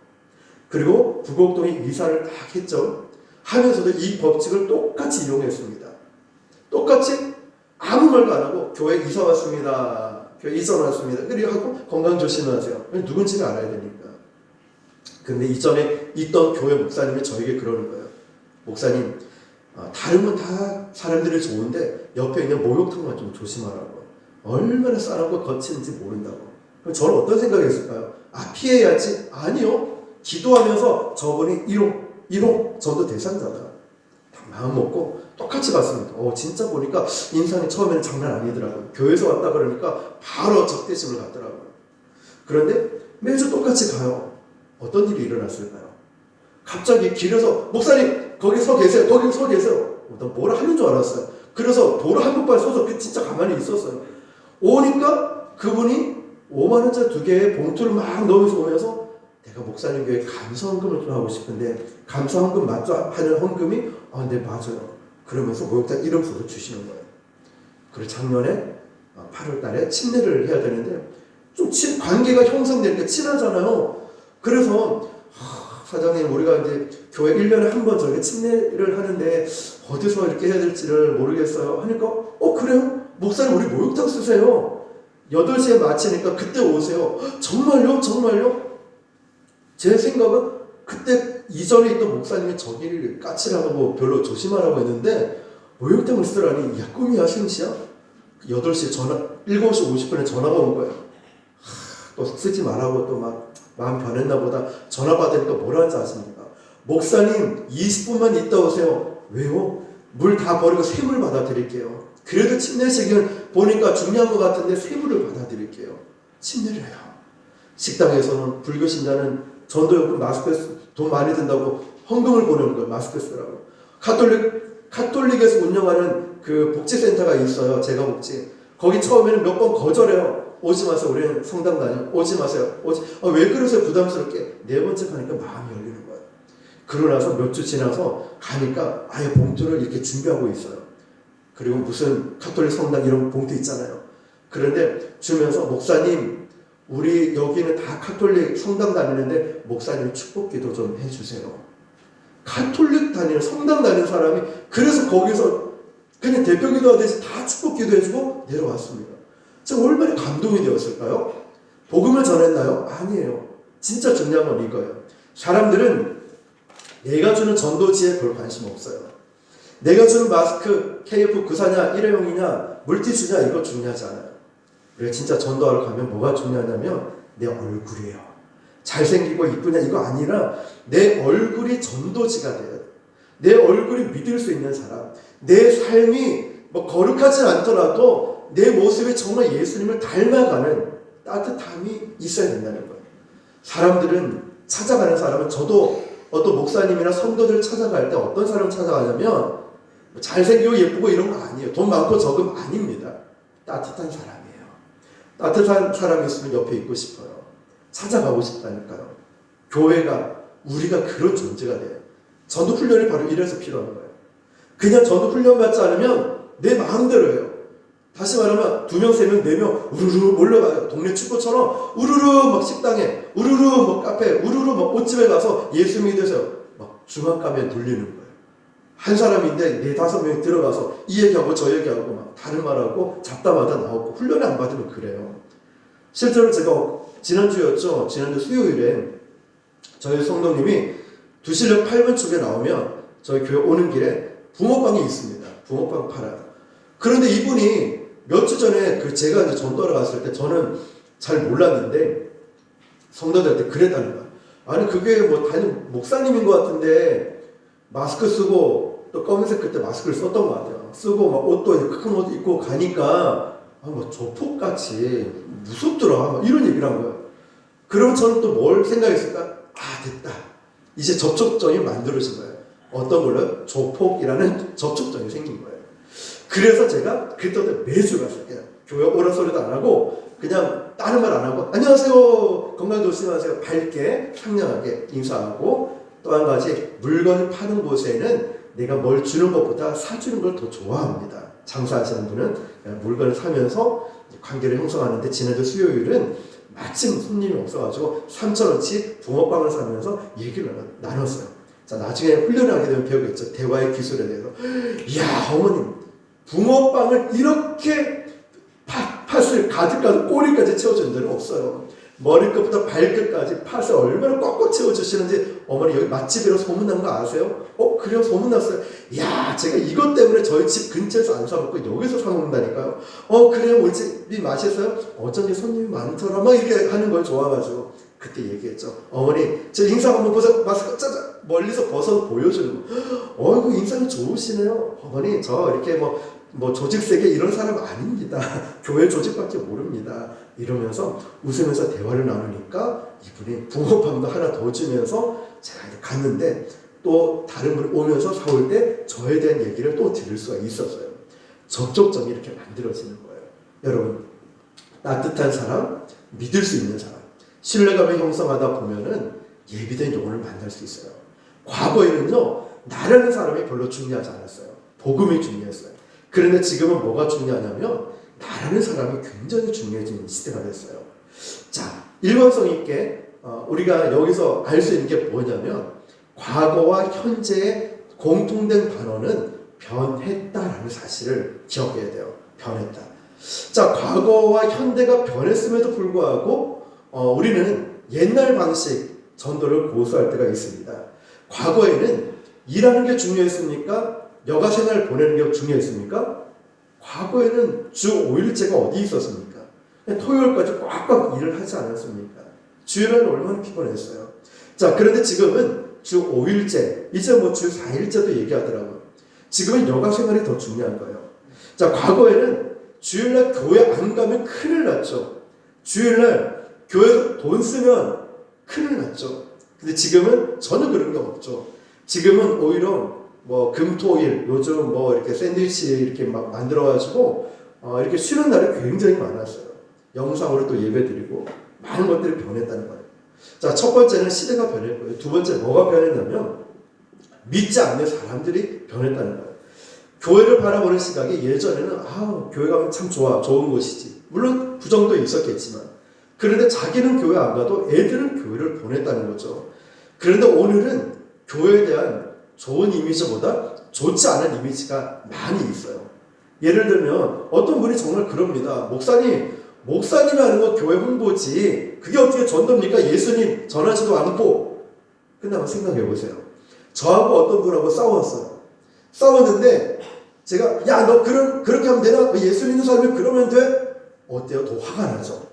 그리고 부곡동에 이사를 딱 했죠. 하면서도 이 법칙을 똑같이 이용했습니다. 똑같이 아무 말도 안 하고 교회 이사 왔습니다. 교회 이전 왔습니다. 그리고 하고 건강 조심하세요. 누군지를 알아야 되니까. 근데 이전에 있던 교회 목사님이 저에게 그러는 거예요. 목사님, 다른 건 다 사람들이 좋은데 옆에 있는 목욕탕만 좀 조심하라고. 얼마나 싸라고 거치는지 모른다고. 그럼 저는 어떤 생각이 했을까요? 피해야지? 아니요. 기도하면서 저분이 1호 전도 대상자다. 마음 먹고 똑같이 갔습니다. 진짜 보니까 인상이 처음에는 장난 아니더라고요. 교회에서 왔다 그러니까 바로 적대심을 갖더라고요. 그런데 매주 똑같이 가요. 어떤 일이 일어났을까요? 갑자기 길에서 목사님 거기 서 계세요. 거기 서 계세요. 나 뭐라 하는 줄 알았어요. 그래서 도로 한복발 쏘서 진짜 가만히 있었어요. 오니까 그분이 5만원짜리 2개의 봉투를 막 넣으면서 오면서 내가 목사님 교회 감사헌금을 좀 하고 싶은데 감사헌금 맞죠? 하는 헌금이 네 맞아요. 그러면서 목욕탕 이름표를 주시는 거예요. 그리고 작년에 8월 달에 침례를 해야 되는데 좀 관계가 형성되니까 친하잖아요. 그래서 사장님 우리가 이제 교회 1년에 한 번 저렇게 침례를 하는데 어디서 이렇게 해야 될지를 모르겠어요 하니까 그래요? 목사님 우리 목욕탕 쓰세요. 8시에 마치니까 그때 오세요. 정말요? 정말요? 제 생각은 그때 이전에 있던 목사님이 저기를 까칠하고 별로 조심하라고 했는데 목욕탕을 쓰라니 야 꿈이야 생시야? 8시에 7시 50분에 전화가 온 거예요. 또 쓰지 말라고 또 막 마음 변했나 보다. 전화 받으니까 뭐라 하는지 아십니까? 목사님 20분만 있다 오세요. 왜요? 물 다 버리고 세물 받아드릴게요. 그래도 침례식은 보니까 중요한 것 같은데 세물을 받아드릴게요. 침례를 해요. 식당에서는 불교 신자는 전도요금 마스크 돈 많이 든다고 헌금을 보내는 거예요. 마스크 쓰라고. 카톨릭에서 운영하는 그 복지센터가 있어요. 제가복지. 거기 처음에는 몇 번 거절해요. 오지 마세요. 우리는 성당 다녀. 오지 마세요. 왜 그러세요? 부담스럽게. 네 번째 가니까 마음이 열리는 거예요. 그러고 나서 몇 주 지나서 가니까 아예 봉투를 이렇게 준비하고 있어요. 그리고 무슨 카톨릭 성당 이런 봉투 있잖아요. 그런데 주면서 목사님 우리 여기는 다 카톨릭 성당 다니는데 목사님 축복기도 좀 해주세요. 카톨릭 다니는 성당 다니는 사람이 그래서 거기서 그냥 대표기도 하듯이 다 축복기도 해주고 내려왔습니다. 제가 얼마나 감동이 되었을까요? 복음을 전했나요? 아니에요. 진짜 중요한 건 이거예요. 사람들은 내가 주는 전도지에 별 관심 없어요. 내가 주는 마스크 KF94냐 일회용이냐 물티슈냐 이거 중요하지 않아요. 우리가 진짜 전도하러 가면 뭐가 중요하냐면 내 얼굴이에요. 잘생기고 이쁘냐 이거 아니라 내 얼굴이 전도지가 돼요. 내 얼굴이 믿을 수 있는 사람, 내 삶이 뭐 거룩하지 않더라도 내 모습이 정말 예수님을 닮아가는 따뜻함이 있어야 된다는 거예요. 사람들은 찾아가는 사람은 저도 어떤 목사님이나 성도들 찾아갈 때 어떤 사람을 찾아가냐면 잘생기고 예쁘고 이런 거 아니에요. 돈 많고 적음 아닙니다. 따뜻한 사람이에요. 따뜻한 사람이 있으면 옆에 있고 싶어요. 찾아가고 싶다니까요. 교회가 우리가 그런 존재가 돼요. 전도 훈련이 바로 이래서 필요한 거예요. 그냥 전도 훈련 받지 않으면 내 마음대로 해요. 다시 말하면 2명, 3명, 4명 우르르 몰려가요. 동네 축구처럼 우르르 막 식당에 우르르 막 카페 우르르 막 옷집에 가서 예수 믿으세요. 막 중압감에 눌리는 거예요. 한 사람인데 4, 5명이 들어가서 이 얘기하고 저 얘기하고 막 다른 말하고 잡다마다 나오고 훈련을 안 받으면 그래요. 실제로 제가 지난주였죠. 지난주 수요일에 저희 성도님이 두실역 8번 쪽에 나오면 저희 교회 오는 길에 붕어빵이 있습니다. 붕어빵 팔아요. 그런데 이분이 몇 주 전에 제가 이제 전도하러 갔을 때 저는 잘 몰랐는데 성도들한테 그랬다는 거야. 아니 그게 뭐 다른 목사님인 것 같은데 마스크 쓰고 또 검은색 그때 마스크를 썼던 것 같아요. 쓰고 막 옷도 큰 옷 입고 가니까 뭐 조폭같이 무섭더라. 막 이런 얘기를 한 거예요. 그러면 저는 또 뭘 생각했을까? 아 됐다. 이제 접촉점이 만들어진 거예요. 어떤 걸로? 조폭이라는 접촉점이 생긴 거예요. 그래서 제가 그때부터 매주 갔어요. 그냥 교회 오라 소리도 안 하고 그냥 다른 말 안 하고 안녕하세요. 건강 조심하세요. 밝게 상냥하게 인사하고 또 한 가지 물건을 파는 곳에는 내가 뭘 주는 것보다 사주는 걸 더 좋아합니다. 장사하시는 분은 물건을 사면서 관계를 형성하는데 지난주 수요일은 마침 손님이 없어가지고 3,000원치 붕어빵을 사면서 얘기를 나눴어요. 자, 나중에 훈련을 하게 되면 배우겠죠. 대화의 기술에 대해서. 이야, 어머님, 붕어빵을 이렇게 팥을 가득가득 꼬리까지 채워주는 데는 없어요. 머리끝부터 발끝까지 팥을 얼마나 꽉꽉 채워주시는지 어머니 여기 맛집이라고 소문난 거 아세요? 그래요? 소문났어요. 이야, 제가 이것 때문에 저희 집 근처에서 안 사먹고 여기서 사먹는다니까요. 그래요? 우리 집이 맛있어요? 어쩐지 손님이 많더라. 막 이렇게 하는 걸 좋아가지고 그때 얘기했죠. 어머니, 저 인상 한번 보세요. 마스크 짜자 멀리서 벗어서 보여주는 거. 어이구, 인상이 좋으시네요. 어머니, 저 이렇게 뭐 조직세계 이런 사람 아닙니다. 교회 조직밖에 모릅니다. 이러면서 웃으면서 대화를 나누니까 이분이 붕어빵도 하나 더 주면서 제가 이제 갔는데 또 다른 분이 오면서 사올 때 저에 대한 얘기를 또 들을 수가 있었어요. 접촉점이 이렇게 만들어지는 거예요. 여러분, 따뜻한 사람, 믿을 수 있는 사람, 신뢰감을 형성하다 보면은 예비된 영혼을 만날 수 있어요. 과거에는요, 나라는 사람이 별로 중요하지 않았어요. 복음이 중요했어요. 그런데 지금은 뭐가 중요하냐면 나라는 사람이 굉장히 중요해지는 시대가 됐어요. 자, 일관성 있게 우리가 여기서 알 수 있는 게 뭐냐면 과거와 현재의 공통된 단어는 변했다라는 사실을 기억해야 돼요. 변했다. 자, 과거와 현대가 변했음에도 불구하고 우리는 옛날 방식 전도를 고수할 때가 있습니다. 과거에는 일하는 게 중요했습니까? 여가 생활 보내는 게 중요했습니까? 과거에는 주 5일제가 어디 있었습니까? 토요일까지 꽉꽉 일을 하지 않았습니까? 주일날은 얼마나 피곤했어요. 자, 그런데 지금은 주 5일째, 이제 뭐 주 4일째도 얘기하더라고요. 지금은 여가 생활이 더 중요한 거예요. 자, 과거에는 주일날 교회 안 가면 큰일 났죠. 주일날 교회에서 돈 쓰면 큰일 났죠. 근데 지금은 전혀 그런 게 없죠. 지금은 오히려 뭐 금토일 요즘 뭐 이렇게 샌드위치 이렇게 막 만들어가지고 이렇게 쉬는 날이 굉장히 많았어요. 영상으로 또 예배드리고 많은 것들이 변했다는 거예요. 자, 첫 번째는 시대가 변했고요. 두 번째 뭐가 변했냐면 믿지 않는 사람들이 변했다는 거예요. 교회를 바라보는 시각이 예전에는 교회 가면 참 좋은 곳이지. 물론 부정도 있었겠지만 그런데 자기는 교회 안 가도 애들은 교회를 보냈다는 거죠. 그런데 오늘은 교회에 대한 좋은 이미지보다 좋지 않은 이미지가 많이 있어요. 예를 들면 어떤 분이 정말 그럽니다. 목사님이 하는 건 교회 홍보지 그게 어떻게 전도입니까? 예수님 전하지도 않고. 근데 한번 생각해 보세요. 저하고 어떤 분하고 싸웠어요. 싸웠는데 제가 야 너 그렇게 하면 되나? 예수 믿는 사람이 그러면 돼? 어때요? 더 화가 나죠.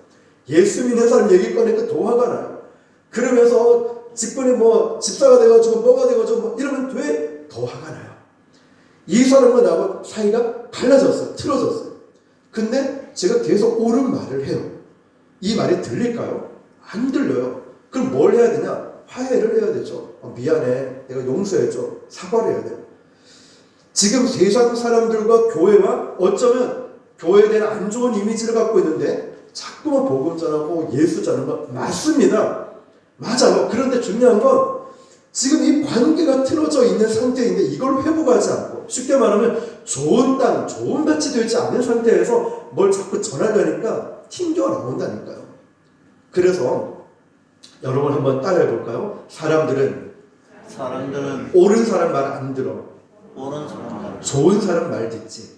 예수 믿는 사람 얘기 꺼내니까 더 화가 나요. 그러면서 직분이 뭐 집사가 돼가지고 뭐가 돼가지고 뭐 이러면 돼? 더 화가 나요. 이 사람과 나하고 사이가 갈라졌어요. 틀어졌어요. 근데 제가 계속 옳은 말을 해요. 이 말이 들릴까요? 안 들려요. 그럼 뭘 해야 되냐? 화해를 해야 되죠. 미안해. 내가 용서해줘. 사과를 해야 돼요. 지금 세상 사람들과 교회와 어쩌면 교회에 대한 안 좋은 이미지를 갖고 있는데 자꾸만 복음 전하고 예수 전하는 건 맞습니다. 맞아요. 그런데 중요한 건 지금 이 관계가 틀어져 있는 상태인데 이걸 회복하지 않고 쉽게 말하면 좋은 땅, 좋은 밭이 되지 않은 상태에서 뭘 자꾸 전하려니까 튕겨 나온다니까요. 그래서 여러분 한번 따라해 볼까요? 사람들은 옳은 사람 말 안 들어. 좋은 사람 말 듣지.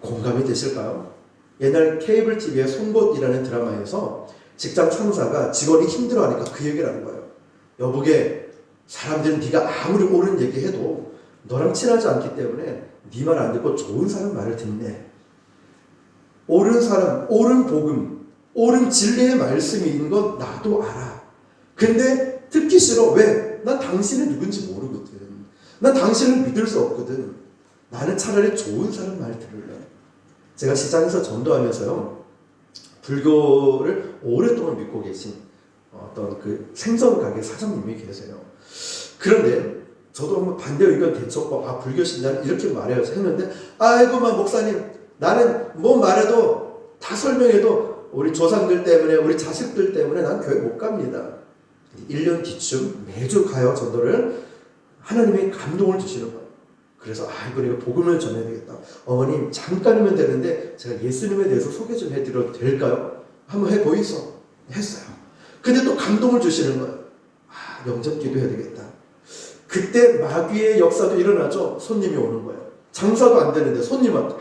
공감이 되실까요? 옛날 케이블 TV의 송곳이라는 드라마에서 직장 상사가 직원이 힘들어하니까 그 얘기를 하는 거예요. 여보게 사람들은 네가 아무리 옳은 얘기해도 너랑 친하지 않기 때문에 네 말 안 듣고 좋은 사람 말을 듣네. 옳은 사람, 옳은 복음, 옳은 진리의 말씀이 있는 건 나도 알아. 근데 듣기 싫어. 왜? 난 당신이 누군지 모르거든. 난 당신을 믿을 수 없거든. 나는 차라리 좋은 사람 말 들을래. 제가 시장에서 전도하면서요. 불교를 오랫동안 믿고 계신 어떤 그 생선 가게 사장님이 계세요. 그런데 저도 한번 반대 의견 대처법 불교 신자는 이렇게 말해요. 했는데 아이고만 목사님 나는 뭐 말해도 다 설명해도 우리 조상들 때문에 우리 자식들 때문에 난 교회 못 갑니다. 1년 뒤쯤 매주 가요. 전도를. 하나님이 감동을 주시는 거예요. 그래서 이거 내가 복음을 전해야 되겠다. 어머님 잠깐이면 되는데 제가 예수님에 대해서 소개 좀 해드려도 될까요? 한번 해보이소. 했어요. 근데 또 감동을 주시는 거예요. 영접 기도해야 되겠다. 그때 마귀의 역사도 일어나죠. 손님이 오는 거예요. 장사도 안 되는데 손님한테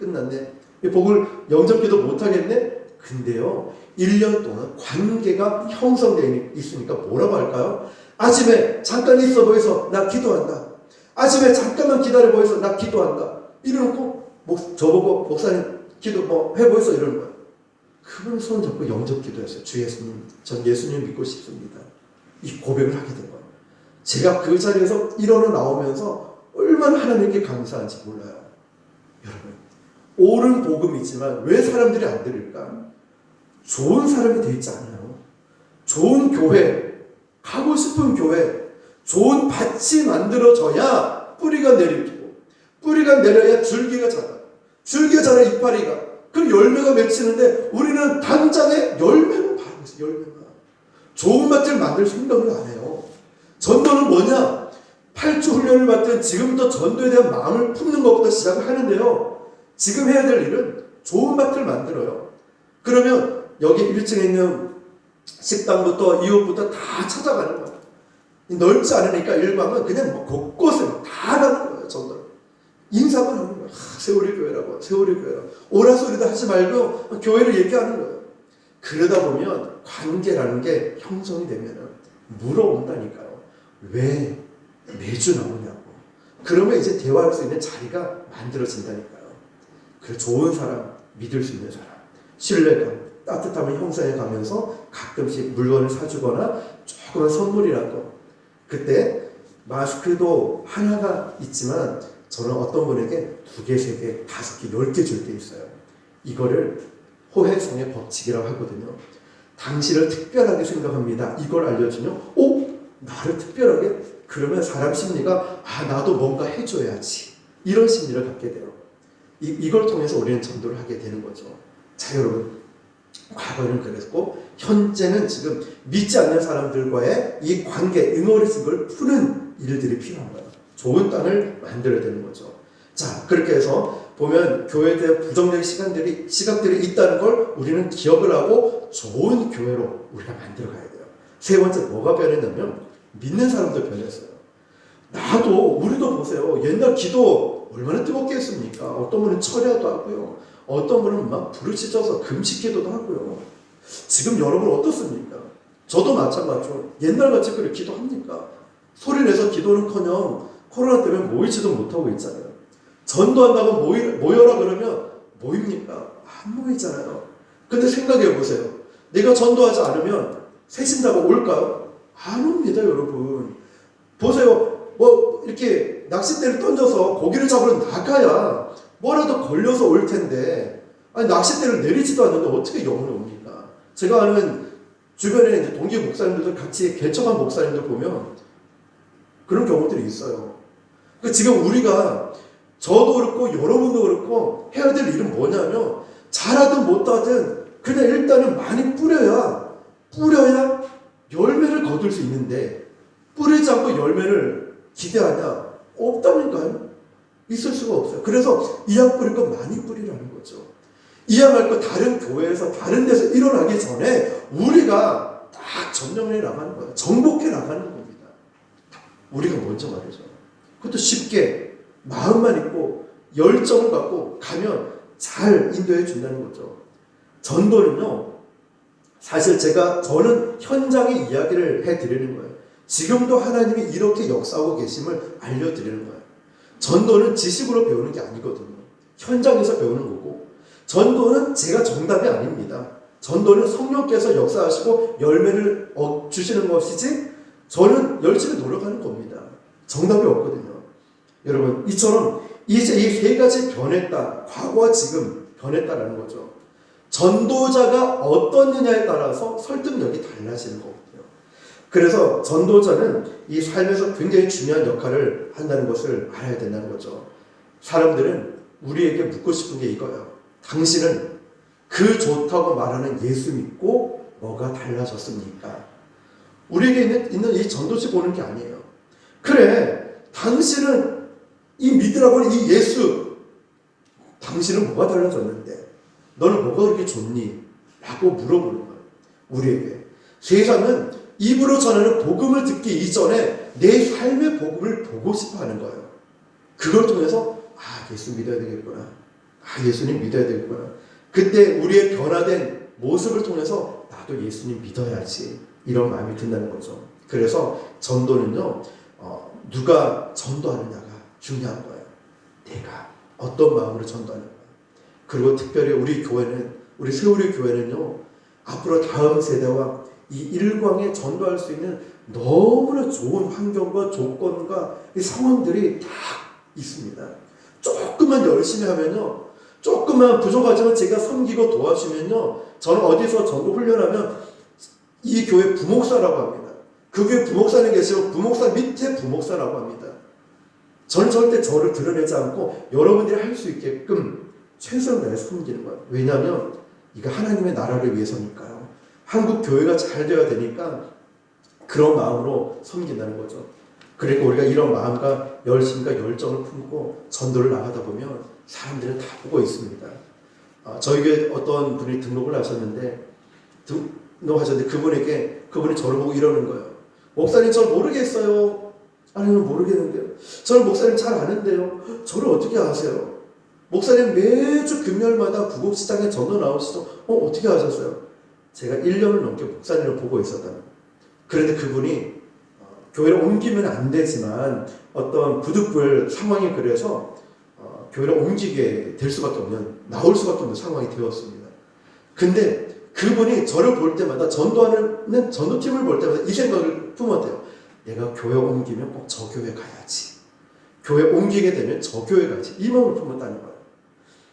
끝났네. 이 복을 영접 기도 못하겠네. 근데요 1년 동안 관계가 형성되어 있으니까 뭐라고 할까요? 아침에 잠깐 있어 보이소. 나 기도한다. 아침에 잠깐만 기다려 보이소. 나 기도한다. 이러놓고 저보고 목사님 기도 뭐 해보이소 이러는 거예요. 그분 손 잡고 영접 기도했어요. 주 예수님, 전 예수님 믿고 싶습니다. 이 고백을 하게 된 거예요. 제가 그 자리에서 일어나 나오면서 얼마나 하나님께 감사한지 몰라요. 여러분, 옳은 복음이지만 왜 사람들이 안 들을까? 좋은 사람이 되어 있지 않아요. 좋은 교회, 가고 싶은 교회, 좋은 밭이 만들어져야 뿌리가 내리고 뿌리가 내려야 줄기가 자라. 줄기가 자라 이파리가. 그럼 열매가 맺히는데 우리는 당장에 열매만 바라고 있어요. 열매만. 좋은 밭을 만들 생각을 안 해요. 전도는 뭐냐? 8주 훈련을 받든 지금부터 전도에 대한 마음을 품는 것부터 시작을 하는데요. 지금 해야 될 일은 좋은 밭을 만들어요. 그러면 여기 1층에 있는 식당부터 이웃부터 다 찾아가는 거예요. 넓지 않으니까 일방은 그냥 뭐 곳곳에 다 가는 거예요. 전도를. 인사만 하는 거예요. 세월이 교회라고, 세월이 교회라고. 오라 소리도 하지 말고 교회를 얘기하는 거예요. 그러다 보면 관계라는 게 형성이 되면 물어온다니까요. 왜 매주 나오냐고. 그러면 이제 대화할 수 있는 자리가 만들어진다니까요. 그 좋은 사람, 믿을 수 있는 사람, 신뢰감 따뜻함을 형성해 가면서 가끔씩 물건을 사주거나 조그만 선물이라도. 그때 마스크도 하나가 있지만 저는 어떤 분에게 2개, 3개, 5개, 10개 줄 때 있어요. 이거를 호혜성의 법칙이라고 하거든요. 당신을 특별하게 생각합니다. 이걸 알려주면 나를 특별하게? 그러면 사람 심리가 나도 뭔가 해줘야지. 이런 심리를 갖게 돼요. 이걸 통해서 우리는 전도를 하게 되는 거죠. 자, 여러분, 과거에는 그랬고 현재는 지금 믿지 않는 사람들과의 이 관계, 응어리진 걸 푸는 일들이 필요한 거예요. 좋은 땅을 만들어야 되는 거죠. 자, 그렇게 해서 보면 교회에 대한 부정적인 시각들이 있다는 걸 우리는 기억을 하고 좋은 교회로 우리가 만들어 가야 돼요. 세 번째, 뭐가 변했냐면 믿는 사람도 변했어요. 우리도 보세요. 옛날 기도 얼마나 뜨겁게 했습니까? 어떤 분은 철야도 하고요. 어떤 분은 막 부르짖어서 금식기도도 하고요. 지금 여러분 어떻습니까? 저도 마찬가지로 옛날같이 그렇게 기도합니까? 소리내서 기도는커녕 코로나 때문에 모이지도 못하고 있잖아요. 전도한다고 모여라 그러면 모입니까? 안 모이잖아요. 근데 생각해 보세요. 내가 전도하지 않으면 새신자가 올까요? 안 옵니다, 여러분. 보세요. 이렇게 낚싯대를 던져서 고기를 잡으러 나가야 뭐라도 걸려서 올 텐데, 낚싯대를 내리지도 않는데 어떻게 영혼이 옵니까? 제가 아는 주변에 이제 동기 목사님들도 같이 개척한 목사님들 보면 그런 경우들이 있어요. 그러니까 지금 우리가 저도 그렇고 여러분도 그렇고 해야 될 일은 뭐냐면 잘하든 못하든 그냥 일단은 많이 뿌려야 열매를 거둘 수 있는데 뿌리지 않고 열매를 기대하냐? 없다니까요. 있을 수가 없어요. 그래서 이약 뿌릴 거 많이 뿌리라는 거죠. 이약할 거 다른 교회에서 다른 데서 일어나기 전에 우리가 딱 점령해 나가는 거예요. 정복해 나가는 겁니다. 우리가 먼저 말이죠. 그것도 쉽게 마음만 있고 열정을 갖고 가면 잘 인도해 준다는 거죠. 전도는요, 사실 저는 현장의 이야기를 해드리는 거예요. 지금도 하나님이 이렇게 역사하고 계심을 알려드리는 거예요. 전도는 지식으로 배우는 게 아니거든요. 현장에서 배우는 거고, 전도는 제가 정답이 아닙니다. 전도는 성령께서 역사하시고 열매를 주시는 것이지 저는 열심히 노력하는 겁니다. 정답이 없거든요. 여러분, 이처럼 이제 이 세 가지 변했다. 과거와 지금 변했다라는 거죠. 전도자가 어떻느냐에 따라서 설득력이 달라지는 거거든요. 그래서 전도자는 이 삶에서 굉장히 중요한 역할을 한다는 것을 알아야 된다는 거죠. 사람들은 우리에게 묻고 싶은 게 이거예요. 당신은 그 좋다고 말하는 예수 믿고 뭐가 달라졌습니까? 우리에게 있는 이 전도지 보는 게 아니에요. 그래, 당신은 이 믿으라고 하는 이 예수, 당신은 뭐가 달라졌는데? 너는 뭐가 그렇게 좋니? 라고 물어보는 거예요. 우리에게. 세상은 입으로 전하는 복음을 듣기 이전에 내 삶의 복음을 보고 싶어 하는 거예요. 그걸 통해서 예수 믿어야 되겠구나. 예수님 믿어야 되겠구나. 그때 우리의 변화된 모습을 통해서 나도 예수님 믿어야지. 이런 마음이 든다는 거죠. 그래서 전도는요, 누가 전도하느냐가 중요한 거예요. 내가 어떤 마음으로 전도하는가. 그리고 특별히 우리 세우리 교회는요, 앞으로 다음 세대와 이 일광에 전도할 수 있는 너무나 좋은 환경과 조건과 이 상황들이 다 있습니다. 조금만 열심히 하면요, 조금만 부족하지만 제가 섬기고 도와주면요, 저는 어디서 전도 훈련하면 이 교회 부목사라고 합니다. 그 교회 부목사님 계시고 부목사 밑에 부목사라고 합니다. 저는 절대 저를 드러내지 않고 여러분들이 할 수 있게끔 최선을 다해서 섬기는 거예요. 왜냐하면 이거 하나님의 나라를 위해서니까요. 한국 교회가 잘 되어야 되니까 그런 마음으로 섬긴다는 거죠. 그러니까 우리가 이런 마음과 열심과 열정을 품고 전도를 나가다 보면 사람들은 다 보고 있습니다. 저희 교회 어떤 분이 등록을 하셨는데 그분이 저를 보고 이러는 거예요. 목사님, 저를 모르겠어요. 아니면 모르겠는데요. 저를 목사님 잘 아는데요. 저를 어떻게 아세요? 목사님 매주 금요일마다 구곡시장에 전도 나오시죠? 어떻게 아셨어요? 제가 1년을 넘게 목사님을 보고 있었다. 그런데 그분이 교회를 옮기면 안 되지만 어떤 부득불 상황이 그래서 교회를 옮기게 될 수밖에 없는, 나올 수밖에 없는 상황이 되었습니다. 근데 그분이 저를 볼 때마다 전도하는 전도팀을 볼 때마다 이 생각을 품었대요. 내가 교회 옮기면 꼭 저 교회 가야지. 교회 옮기게 되면 저 교회 가야지. 이 마음을 품었다는 거예요.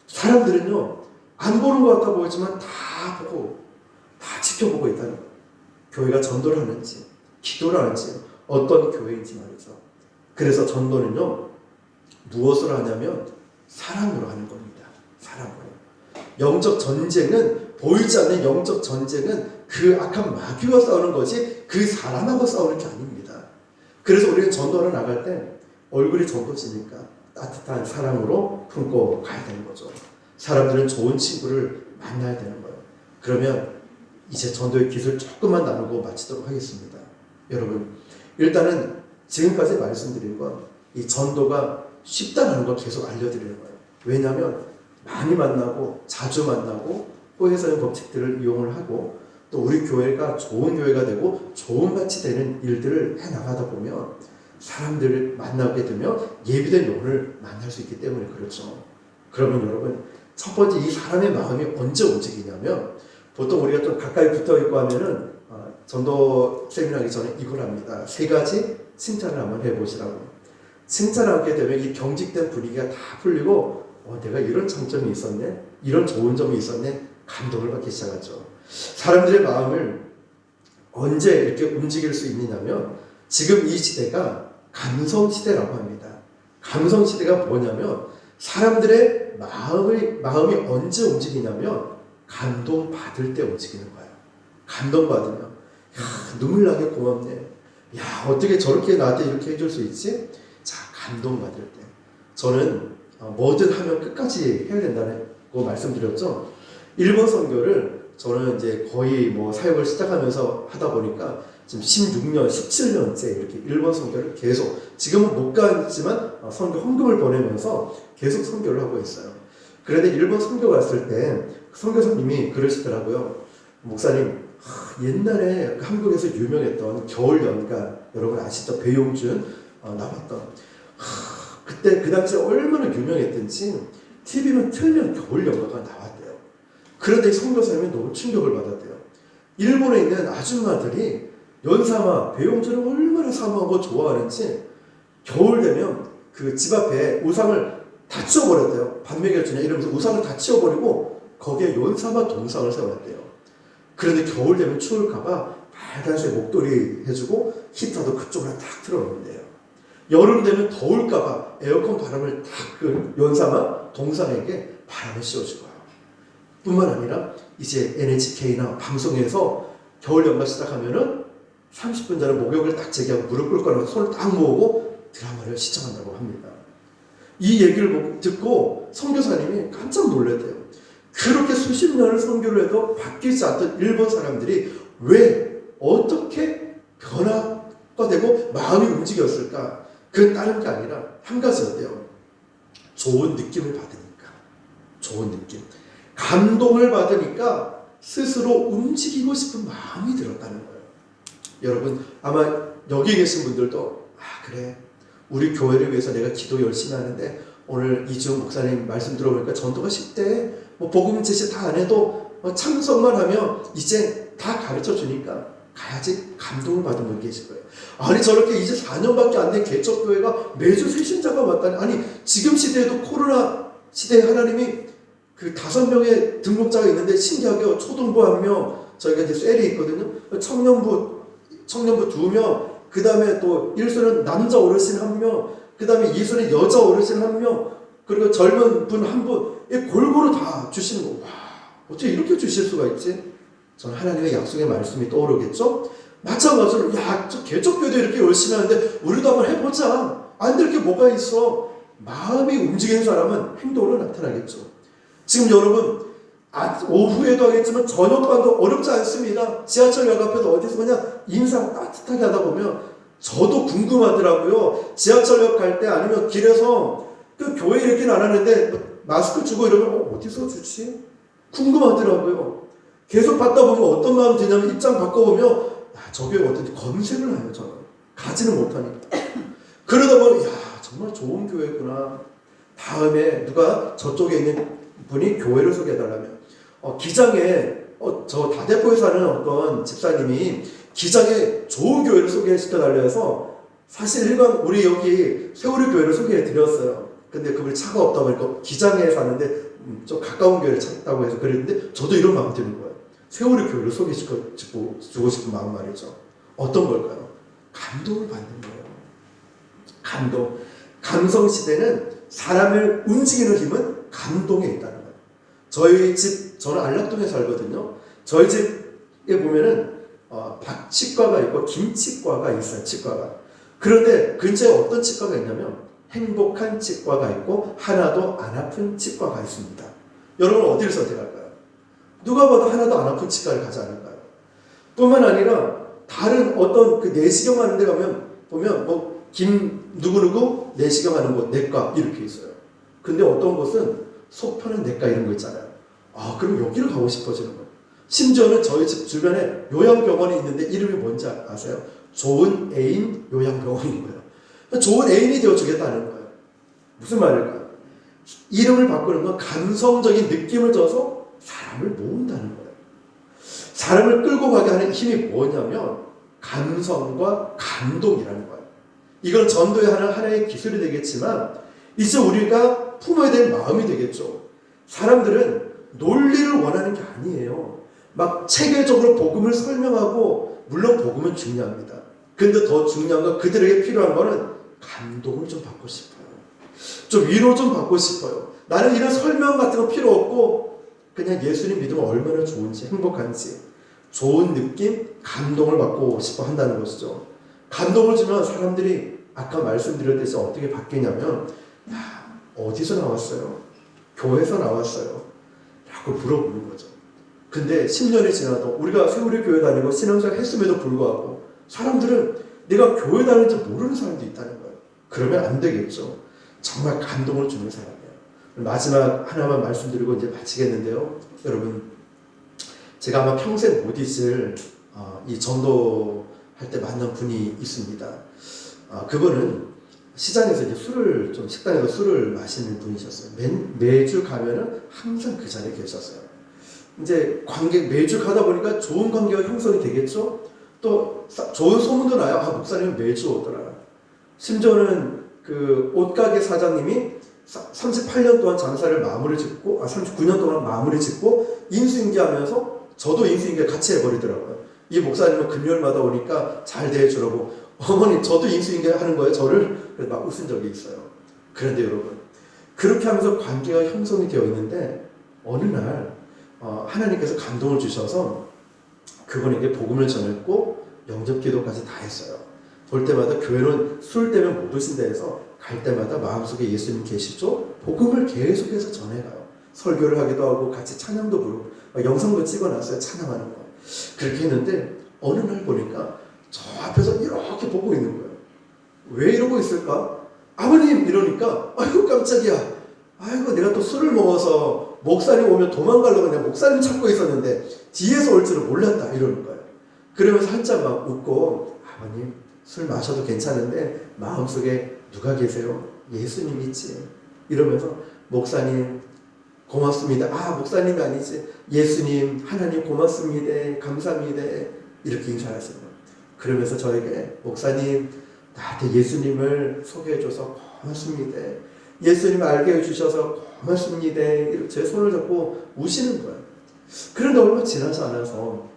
사람들은요, 안 보는 것 같아 보이지만 다 보고, 다 지켜보고 있다는 거예요. 교회가 전도를 하는지, 기도를 하는지, 어떤 교회인지 말이죠. 그래서 전도는요, 무엇으로 하냐면 사랑으로 하는 겁니다. 사랑으로. 영적 전쟁은, 보이지 않는 영적 전쟁은 그 악한 마귀와 싸우는 것이 그 사람하고 싸우는 게 아닙니다. 그래서 우리는 전도를 나갈 때 얼굴이 전도지니까 따뜻한 사랑으로 품고 가야 되는 거죠. 사람들은 좋은 친구를 만나야 되는 거예요. 그러면 이제 전도의 기술 조금만 나누고 마치도록 하겠습니다. 여러분, 일단은 지금까지 말씀드린 건 이 전도가 쉽다는 걸 계속 알려드리는 거예요. 왜냐하면 많이 만나고 자주 만나고 호혜사의 법칙들을 이용을 하고 또 우리 교회가 좋은 교회가 되고 좋은 밭이 되는 일들을 해나가다 보면 사람들을 만나게 되면 예비된 영혼을 만날 수 있기 때문에 그렇죠. 그러면 여러분, 첫 번째 이 사람의 마음이 언제 움직이냐면 보통 우리가 좀 가까이 붙어 있고 하면은 전도 세미나하기 전에 이걸 합니다. 3가지 칭찬을 한번 해보시라고. 칭찬하게 되면 이 경직된 분위기가 다 풀리고 내가 이런 장점이 있었네, 이런 좋은 점이 있었네, 감동을 받기 시작하죠. 사람들의 마음을 언제 이렇게 움직일 수 있느냐면 지금 이 시대가 감성 시대라고 합니다. 감성 시대가 뭐냐면 사람들의 마음이 언제 움직이냐면 감동 받을 때 움직이는 거예요. 감동 받으면 눈물 나게 고맙네. 야, 어떻게 저렇게 나한테 이렇게 해줄 수 있지? 자, 감동 받을 때 저는 뭐든 하면 끝까지 해야 된다고 말씀드렸죠. 일본 선교를 저는 이제 거의 사역을 시작하면서 하다 보니까 지금 16년, 17년째 이렇게 일본 선교를 계속, 지금은 못 가지만 선교 헌금을 보내면서 계속 선교를 하고 있어요. 그런데 일본 선교 갔을 때 선교사님이 그러시더라고요. 목사님, 옛날에 한국에서 유명했던 겨울 연가, 여러분 아시죠? 배용준 나왔던, 그때 그 당시에 얼마나 유명했던지 TV만 틀면 겨울 연가가 나왔대요. 그런데 선교사님이 너무 충격을 받았대요. 일본에 있는 아줌마들이 연사마, 배용준을 얼마나 사모하고 좋아하는지 겨울 되면 그 집 앞에 우상을 다 치워버렸대요. 밥 먹여주냐 이러면서 우상을 다 치워버리고 거기에 연사마 동상을 세웠대요. 그런데 겨울 되면 추울까봐 빨간색 목도리 해주고 히터도 그쪽으로 딱 틀어놓는데요. 여름 되면 더울까봐 에어컨 바람을 딱 그 연사마 동상에게 바람을 씌워주고요. 뿐만 아니라 이제 NHK나 방송에서 겨울 연가 시작하면은 30분 전에 목욕을 딱 제기하고 무릎 꿇고 손을 딱 모으고 드라마를 시청한다고 합니다. 이 얘기를 듣고 선교사님이 깜짝 놀랐대요. 그렇게 수십 년을 선교를 해도 바뀌지 않던 일본 사람들이 왜 어떻게 변화가 되고 마음이 움직였을까? 그건 다른 게 아니라 한 가지였대요. 좋은 느낌을 받으니까. 좋은 느낌. 감동을 받으니까 스스로 움직이고 싶은 마음이 들었다는 거예요. 여러분, 아마 여기 계신 분들도 그래, 우리 교회를 위해서 내가 기도 열심히 하는데 오늘 이주영 목사님 말씀 들어보니까 전도가 쉽대. 복음 제시 다 안 해도 참석만 하면 이제 다 가르쳐 주니까 가야지. 감동을 받은 분 계실 거예요. 아니, 저렇게 이제 4년밖에 안 된 개척교회가 매주 새신자가 왔다니. 아니, 지금 시대에도 코로나 시대에 하나님이 그 5명의 등록자가 있는데 신기하게 초등부 1명, 저희가 이제 셀이 있거든요. 청년부 2명, 그 다음에 또 1수는 남자 어르신 1명, 그 다음에 2수는 여자 어르신 1명, 그리고 젊은 분 1분, 골고루 다 주시는 거. 와, 어떻게 이렇게 주실 수가 있지? 저는 하나님의 약속의 말씀이 떠오르겠죠? 마찬가지로, 저 개척교회도 이렇게 열심히 하는데 우리도 한번 해보자. 안 될 게 뭐가 있어? 마음이 움직이는 사람은 행동으로 나타나겠죠. 지금 여러분, 오후에도 하겠지만 저녁반도 어렵지 않습니다. 지하철역 앞에서 어디서 그냥 인상 따뜻하게 하다 보면 저도 궁금하더라고요. 지하철역 갈 때 아니면 길에서 그 교회 얘기는 안 하는데 마스크 주고 이러면 어디서 주지? 궁금하더라고요. 계속 받다 보면 어떤 마음이 드냐면 입장 바꿔보면 저 교회 어떤지 검색을 해요. 저는 가지는 못하니까. 그러다 보면 정말 좋은 교회구나. 다음에 누가 저쪽에 있는 분이 교회를 소개해달라면 기장에 저 다대포에 사는 어떤 집사님이 기장에 좋은 교회를 소개시켜 달라 해서 사실 일반 우리 여기 세월의 교회를 소개해 드렸어요. 근데 그분이 차가 없다고 하니까 기장에 사는데 좀 가까운 교회를 찾다고 해서 그랬는데 저도 이런 마음이 드는 거예요. 세월의 교회를 소개시켜 주고 싶은 마음 말이죠. 어떤 걸까요? 감동을 받는 거예요. 감동. 감성 시대는 사람을 움직이는 힘은 감동에 있다는 거예요. 저희 집, 저는 안락동에 살거든요. 저희 집에 보면은 박치과가 있고 김치과가 있어요. 치과가. 그런데 근처에 어떤 치과가 있냐면 행복한 치과가 있고 하나도 안 아픈 치과가 있습니다. 여러분 어디를 선택할까요? 누가 봐도 하나도 안 아픈 치과를 가지 않을까요? 뿐만 아니라 다른 어떤 그 내시경 하는 데 가면 보면 뭐 누구누구 내시경 하는 곳 내과 이렇게 있어요. 근데 어떤 곳은 속 편한 내과 이런 거 있잖아요. 그럼 여기를 가고 싶어지는 거예요. 심지어는 저희 집 주변에 요양병원이 있는데 이름이 뭔지 아세요? 좋은 애인 요양병원인 거예요. 좋은 애인이 되어주겠다는 거예요. 무슨 말일까요? 이름을 바꾸는 건 감성적인 느낌을 줘서 사람을 모은다는 거예요. 사람을 끌고 가게 하는 힘이 뭐냐면 감성과 감동이라는 거예요. 이건 전도의 하나의 기술이 되겠지만 이제 우리가 품어야 될 마음이 되겠죠. 사람들은 논리를 원하는 게 아니에요. 막 체계적으로 복음을 설명하고 물론 복음은 중요합니다. 근데 더 중요한 건 그들에게 필요한 거는 감동을 좀 받고 싶어요. 좀 위로 좀 받고 싶어요. 나는 이런 설명 같은 거 필요 없고 그냥 예수님 믿으면 얼마나 좋은지 행복한지 좋은 느낌, 감동을 받고 싶어 한다는 것이죠. 감동을 주면 사람들이 아까 말씀드렸듯이 어떻게 바뀌냐면 어디서 나왔어요? 교회에서 나왔어요? 라고 물어보는 거죠. 근데 10년이 지나도 우리가 세월의 교회 다니고 신앙생활 했음에도 불구하고 사람들은 내가 교회 다니는지 모르는 사람도 있다는 거예요. 그러면 안 되겠죠. 정말 감동을 주는 사람이에요. 마지막 하나만 말씀드리고 이제 마치겠는데요. 여러분, 제가 아마 평생 못 잊을 이 전도할 때 만난 분이 있습니다. 그분은 시장에서 이제 식당에서 술을 마시는 분이셨어요. 매주 가면은 항상 그 자리에 계셨어요. 이제 매주 가다 보니까 좋은 관계가 형성이 되겠죠? 또 좋은 소문도 나요. 목사님은 매주 오더라. 심지어는 그 옷가게 사장님이 38년 동안 장사를 마무리 짓고, 39년 동안 마무리 짓고, 인수인계하면서 저도 인수인계 같이 해버리더라고요. 이 목사님은 금요일마다 오니까 잘 대해주라고, 어머니, 저도 인수인계 하는 거예요, 저를? 그래서 막 웃은 적이 있어요. 그런데 여러분, 그렇게 하면서 관계가 형성이 되어 있는데, 어느 날, 하나님께서 감동을 주셔서 그분에게 복음을 전했고, 영접 기도까지 다 했어요. 볼 때마다 교회는 술 때문에 못 오신다 해서 갈 때마다 마음속에 예수님 계시죠? 복음을 계속해서 전해가요. 설교를 하기도 하고 같이 찬양도 부르고 영상도 찍어놨어요. 찬양하는 거. 그렇게 했는데 어느 날 보니까 저 앞에서 이렇게 보고 있는 거예요. 왜 이러고 있을까? 아버님 이러니까 아이고 깜짝이야. 아이고 내가 또 술을 먹어서 목사님 오면 도망가려고 내가 목사님 찾고 있었는데 뒤에서 올 줄은 몰랐다 이러는 거예요. 그러면서 한참 막 웃고 아버님 술 마셔도 괜찮은데 마음속에 누가 계세요? 예수님 있지. 이러면서 목사님 고맙습니다. 목사님이 아니지. 예수님 하나님 고맙습니다. 감사합니다. 이렇게 인사하시는 거예요. 그러면서 저에게 목사님 나한테 예수님을 소개해줘서 고맙습니다. 예수님 알게 해주셔서 고맙습니다. 이렇게 제 손을 잡고 우시는 거예요. 그런데 얼마 지나지 않아서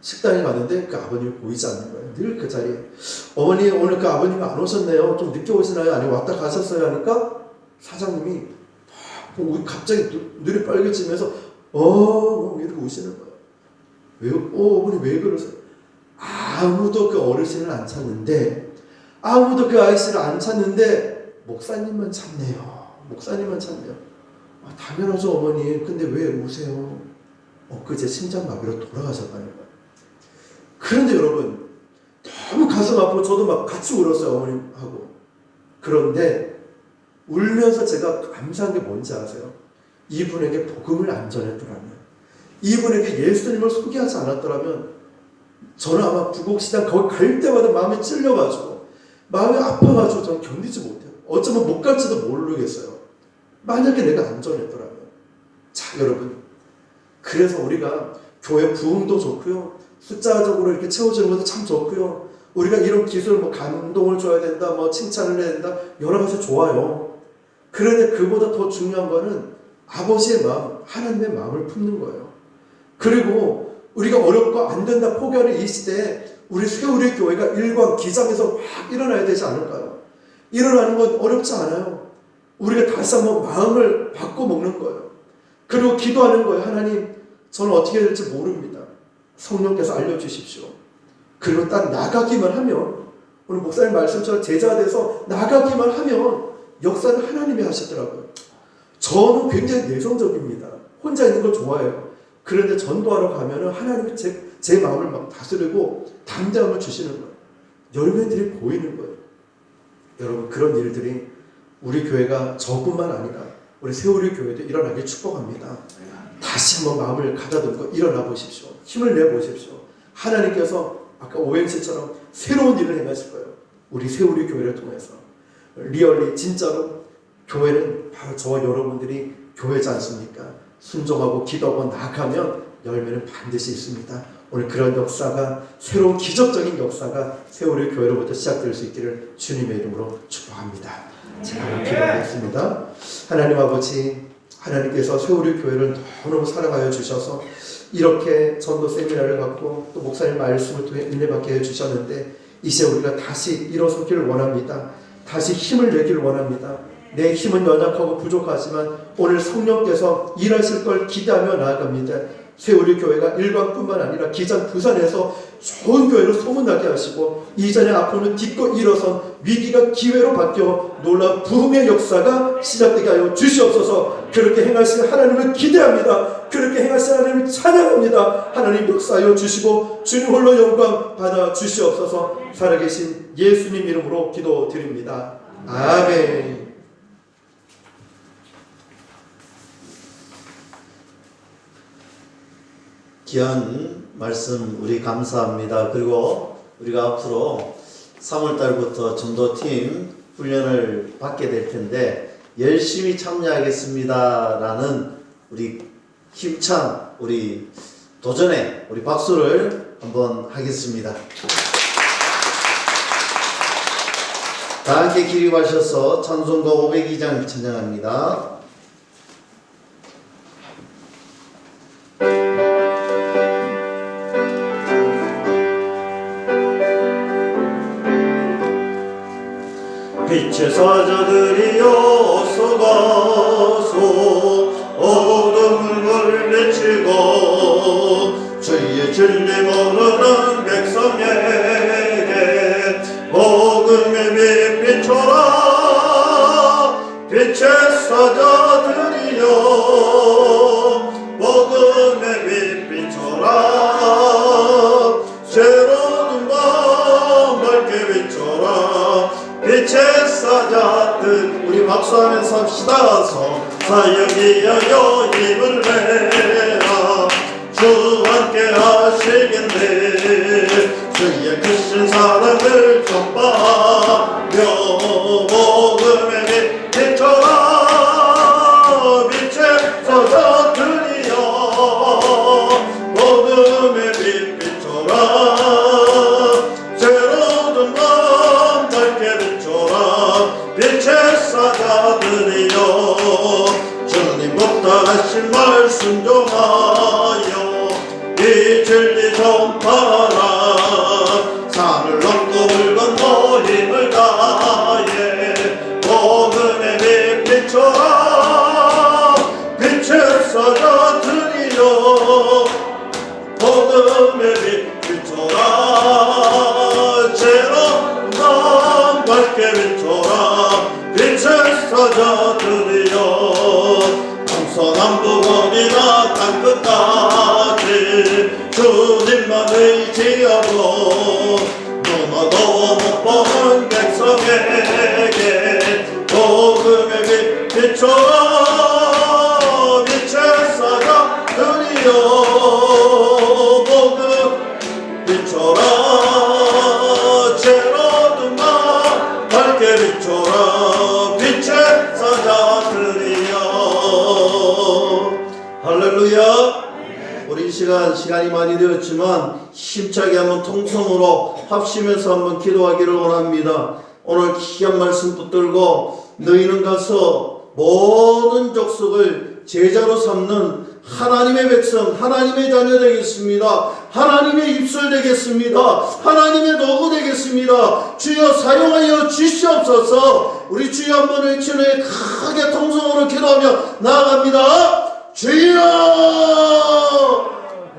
식당에 갔는데 그 아버님이 보이지 않는 거예요. 늘 그 자리에. 어머니 오늘 그 아버님이 안 오셨네요. 좀 늦게 오시나요? 아니면 왔다 가셨어요? 하니까 사장님이 갑자기 눈이 빨개지면서 이렇게 우시는 거예요. 왜, 어머니 왜 그러세요? 아무도 그 어르신을 안 찾는데 아무도 그 아이씨를 안 찾는데 목사님만 찾네요. 목사님만 찾네요. 당연하죠 어머니. 근데 왜 우세요? 엊그제 심장마비로 돌아가셨다는 거예요. 그런데 여러분 너무 가슴 아프고 저도 막 같이 울었어요 어머님하고. 그런데 울면서 제가 감사한 게 뭔지 아세요? 이분에게 복음을 안 전했더라면, 이분에게 예수님을 소개하지 않았더라면 저는 아마 부곡시장 거기 갈 때마다 마음이 찔려가지고 마음이 아파가지고 저는 견디지 못해요. 어쩌면 못 갈지도 모르겠어요. 만약에 내가 안 전했더라면. 자 여러분, 그 그래서 우리가 교회 부흥도 좋고요, 숫자적으로 이렇게 채워지는 것도 참 좋고요, 우리가 이런 기술 뭐 감동을 줘야 된다, 뭐 칭찬을 해야 된다, 여러 가지 좋아요. 그런데 그보다 더 중요한 거는 아버지의 마음, 하나님의 마음을 품는 거예요. 그리고 우리가 어렵고 안 된다 포기하는 이 시대에 우리 새우리 교회가 일광 기장에서 막 일어나야 되지 않을까요? 일어나는 건 어렵지 않아요. 우리가 다시 한번 마음을 바꿔 먹는 거예요. 그리고 기도하는 거예요. 하나님, 저는 어떻게 해야 될지 모릅니다. 성령께서 알려주십시오. 그리고 딱 나가기만 하면, 오늘 목사님 말씀처럼 제자가 돼서 나가기만 하면 역사는 하나님이 하시더라고요. 저는 굉장히 내성적입니다. 혼자 있는 걸 좋아해요. 그런데 전도하러 가면은 하나님이 제 마음을 막 다스리고 담대함을 주시는 거예요. 열매들이 보이는 거예요. 여러분, 그런 일들이 우리 교회가 저뿐만 아니라 우리 세우리 교회도 일어나길 축복합니다. 다시 한번 마음을 가다듬고 일어나 보십시오. 힘을 내 보십시오. 하나님께서 아까 오행시처럼 새로운 일을 행하실 거예요. 우리 세우리 교회를 통해서. 리얼리 진짜로 교회는 바로 저와 여러분들이 교회지 않습니까? 순종하고 기도하고 나아가면 열매는 반드시 있습니다. 오늘 그런 역사가, 새로운 기적적인 역사가 세우리 교회로부터 시작될 수 있기를 주님의 이름으로 축복합니다. 제가 기도하겠습니다. 하나님 아버지, 하나님께서 세우리 교회를 너무너무 사랑하여 주셔서 이렇게 전도 세미나를 갖고 또 목사님 말씀을 통해 은혜 받게 해주셨는데, 이제 우리가 다시 일어서기를 원합니다. 다시 힘을 내기를 원합니다. 내 힘은 연약하고 부족하지만 오늘 성령께서 일하실 걸 기대하며 나아갑니다. 세우리 교회가 일광뿐만 아니라 기장 부산에서 좋은 교회로 소문나게 하시고, 이전에 앞으로는 딛고 일어선 위기가 기회로 바뀌어 놀라운 부흥의 역사가 시작되게 하여 주시옵소서. 그렇게 행하실 하나님을 기대합니다. 그렇게 행하실 하나님을 찬양합니다. 하나님 역사하여 주시고 주님 홀로 영광 받아 주시옵소서. 살아계신 예수님 이름으로 기도드립니다. 아멘. 귀한 말씀 우리 감사합니다. 그리고 우리가 앞으로 3월달부터 전도팀 훈련을 받게 될 텐데 열심히 참여하겠습니다 라는 우리 힘찬 우리 도전의 우리 박수를 한번 하겠습니다. 다 함께 기립하셔서 찬송가 502장 찬양합니다. 빛의 사자들이여 어서 가서 어둠을 물리치고 주의 진리 모르는 백성에게 복음의 빛 비춰라. 빛의 사자들이여 복음의 빛 비춰라. 새로운 밤 밝게 비춰라. 빛의 사자들 우리 박수하면서 합시다. 사역 위하여 힘을 내라. 주 함께 하시겠네. 주의 크신 사랑을 전파하며 복음의 빛 비춰라. 빛의 사자들이여 복음의 빛 비춰라. 새로운 밤 밝게 비춰라. 빛의 사자들이여 주님부터 하신 말 순종하여 이 진리 전파하라. 산을 넘고 물 건너 힘을 다해 복음의 빛 비춰라. 빛의 사자들이여 복음의 빛 비춰라. 새로운 밤 밝게 비춰라. 빛의 사자들이여 동서남북 어디나 땅끝까지 주님만 의지하고 눈어도 못 보는 백성에게 복음의 빛 비춰라. 빛의 사자들이여 복음 비춰라. 새로운 밤 밝게 비춰라. 빛의 사자들이여 할렐루야. 시간이 많이 되었지만 힘차게 한번 통성으로 합심해서 한번 기도하기를 원합니다. 오늘 귀한 말씀 붙들고 너희는 가서 모든 족속을 제자로 삼는 하나님의 백성, 하나님의 자녀 되겠습니다. 하나님의 입술 되겠습니다. 하나님의 도구 되겠습니다. 주여 사용하여 주시옵소서. 우리 주여 한번 외치는 크게 통성으로 기도하며 나아갑니다. 주여!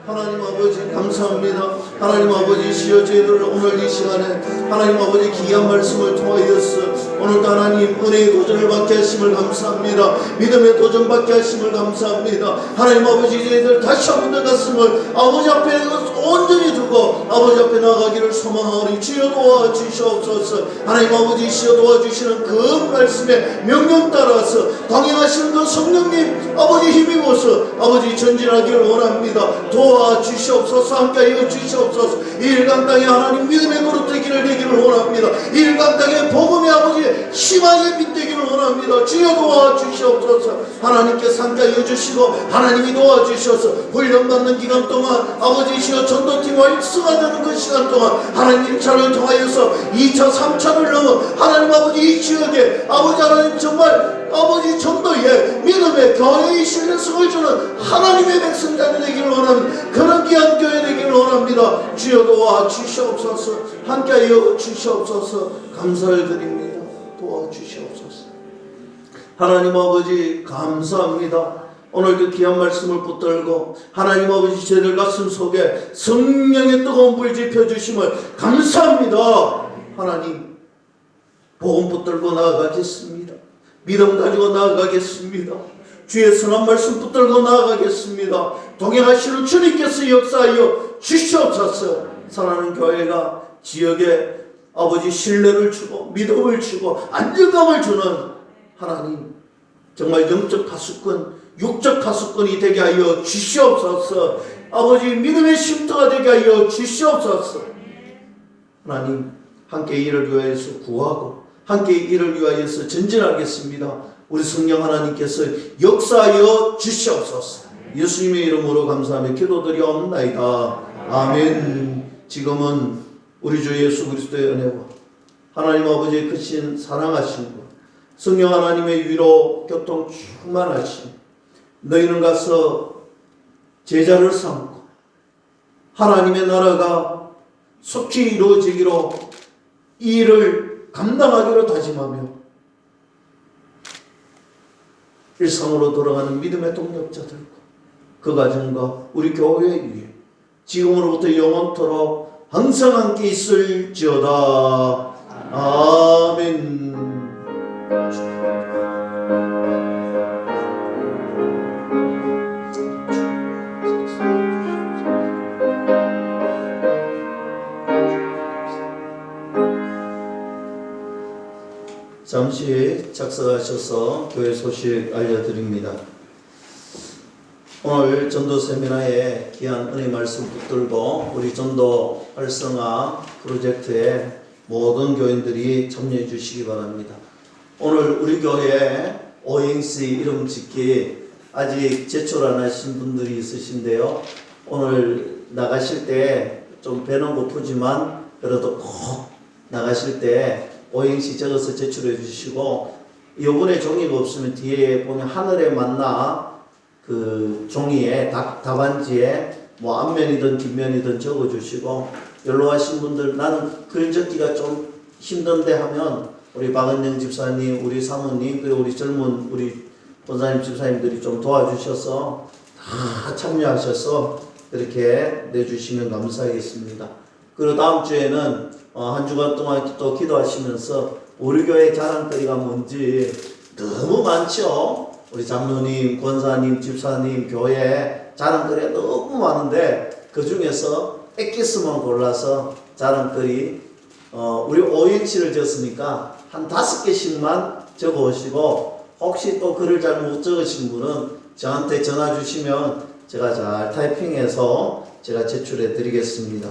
하나님 아버지 감사합니다. 하나님 아버지 시여 저희들 오늘 이 시간에 하나님 아버지 귀한 말씀을 통하여서 오늘도 하나님 은혜의 도전을 받게 하심을 감사합니다. 믿음의 도전 받게 하심을 감사합니다. 하나님 아버지 저희들 다시 한번 더 가슴을 아버지 앞에 온전히 두고 아버지 앞에 나가기를 소망하오니 주여 도와주시옵소서. 하나님 아버지 시여 도와주시는 그 말씀에 명령 따라서 당행하시는 그 성령님 아버지 힘입어서 아버지 전진하기를 원합니다. 도와주시옵소서. 함께하여 주시옵소서. 이 일간 땅에 하나님 믿음의 그릇 되기를 원합니다. 이 일간 땅에 복음의 아버지 희망의 빛 되기를 원합니다. 주여 도와주시옵소서. 하나님께서 함께하여 주시고 하나님이 도와주셔서 훈련받는 기간 동안 아버지시여 전도팀 활성화되는 그 시간 동안 하나님 1차를 통하여서 2차 3차를 넘어 하나님 아버지 이 지역에 아버지 하나님 정말 아버지 전도에 믿음의 교회의 신뢰성을 주는 하나님의 백성자들 되기를 원하는 그런 귀한 교회 되기를 원합니다. 주여 도와주시옵소서. 함께하여 주시옵소서. 감사를 드립니다. 도와주시옵소서. 하나님 아버지 감사합니다. 오늘도 귀한 말씀을 붙들고 하나님 아버지 저희들 가슴 속에 성령의 뜨거운 불 지펴주심을 감사합니다. 하나님 복음 붙들고 나아가겠습니다. 믿음 가지고 나아가겠습니다. 주의 선한 말씀 붙들고 나아가겠습니다. 동행하시는 주님께서 역사하여 주시옵소서. 사랑하는 교회가 지역에 아버지 신뢰를 주고 믿음을 주고 안정감을 주는 하나님 정말 영적 파수꾼 육적 파수꾼이 되게 하여 주시옵소서. 아버지 믿음의 쉼터가 되게 하여 주시옵소서. 하나님 함께 이를 위하여서 구하고 함께 이를 위하여서 전진하겠습니다. 우리 성령 하나님께서 역사하여 주시옵소서. 예수님의 이름으로 감사하며 기도드리옵나이다. 아멘. 지금은 우리 주 예수 그리스도의 은혜와 하나님 아버지의 크신 사랑하심과 성령 하나님의 위로 교통 충만하심 너희는 가서 제자를 삼고 하나님의 나라가 속히 이루어지기로 이 일을 감당하기로 다짐하며 일상으로 돌아가는 믿음의 동력자들과 그 가정과 우리 교회 위에 지금으로부터 영원토록 항상 함께 있을지어다. 아멘. 잠시 작성하셔서 교회 소식 알려드립니다. 오늘 전도 세미나에 귀한 은혜 말씀 붙들고 우리 전도 활성화 프로젝트에 모든 교인들이 참여해 주시기 바랍니다. 오늘 우리 교회 오행시 이름 짓기 아직 제출 안 하신 분들이 있으신데요. 오늘 나가실 때 좀 배는 고프지만 그래도 꼭 나가실 때 오행시 적어서 제출해 주시고 이번에 종이가 없으면 뒤에 보면 하늘의 만나 그 종이에 답안지에 뭐 앞면이든 뒷면이든 적어 주시고 연로하신 분들 나는 글 적기가 좀 힘든데 하면 우리 박은영 집사님, 우리 사모님 그리고 우리 젊은 우리 권사님 집사님들이 좀 도와주셔서 다 참여하셔서 그렇게 내주시면 감사하겠습니다. 그리고 다음 주에는 한 주간 동안 또 기도하시면서 우리 교회 자랑거리가 뭔지 너무 많죠. 우리 장로님, 권사님, 집사님, 교회 자랑거리가 너무 많은데 그 중에서 엑기스만 골라서 자랑거리 우리 오행시를 지었으니까 한 5개씩만 적어 오시고 혹시 또 글을 잘못 적으신 분은 저한테 전화 주시면 제가 잘 타이핑해서 제가 제출해 드리겠습니다.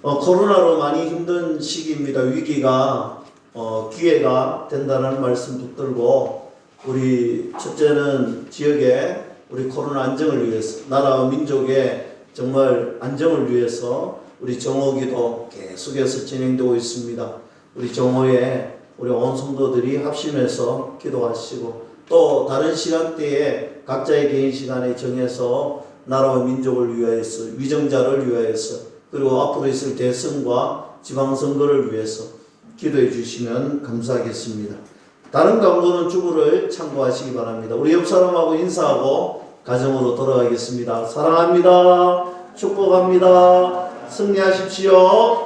코로나로 많이 힘든 시기입니다. 위기가 기회가 된다는 말씀 붙들고 우리 첫째는 지역에 우리 코로나 안정을 위해서, 나라와 민족의 정말 안정을 위해서 우리 정오기도 계속해서 진행되고 있습니다. 우리 정오에 우리 온 성도들이 합심해서 기도하시고, 또 다른 시간대에 각자의 개인 시간에 정해서 나라와 민족을 위하여서, 위정자를 위하여서, 그리고 앞으로 있을 대선과 지방선거를 위해서 기도해 주시면 감사하겠습니다. 다른 강도는 주부를 참고하시기 바랍니다. 우리 옆 사람하고 인사하고 가정으로 돌아가겠습니다. 사랑합니다. 축복합니다. 승리하십시오.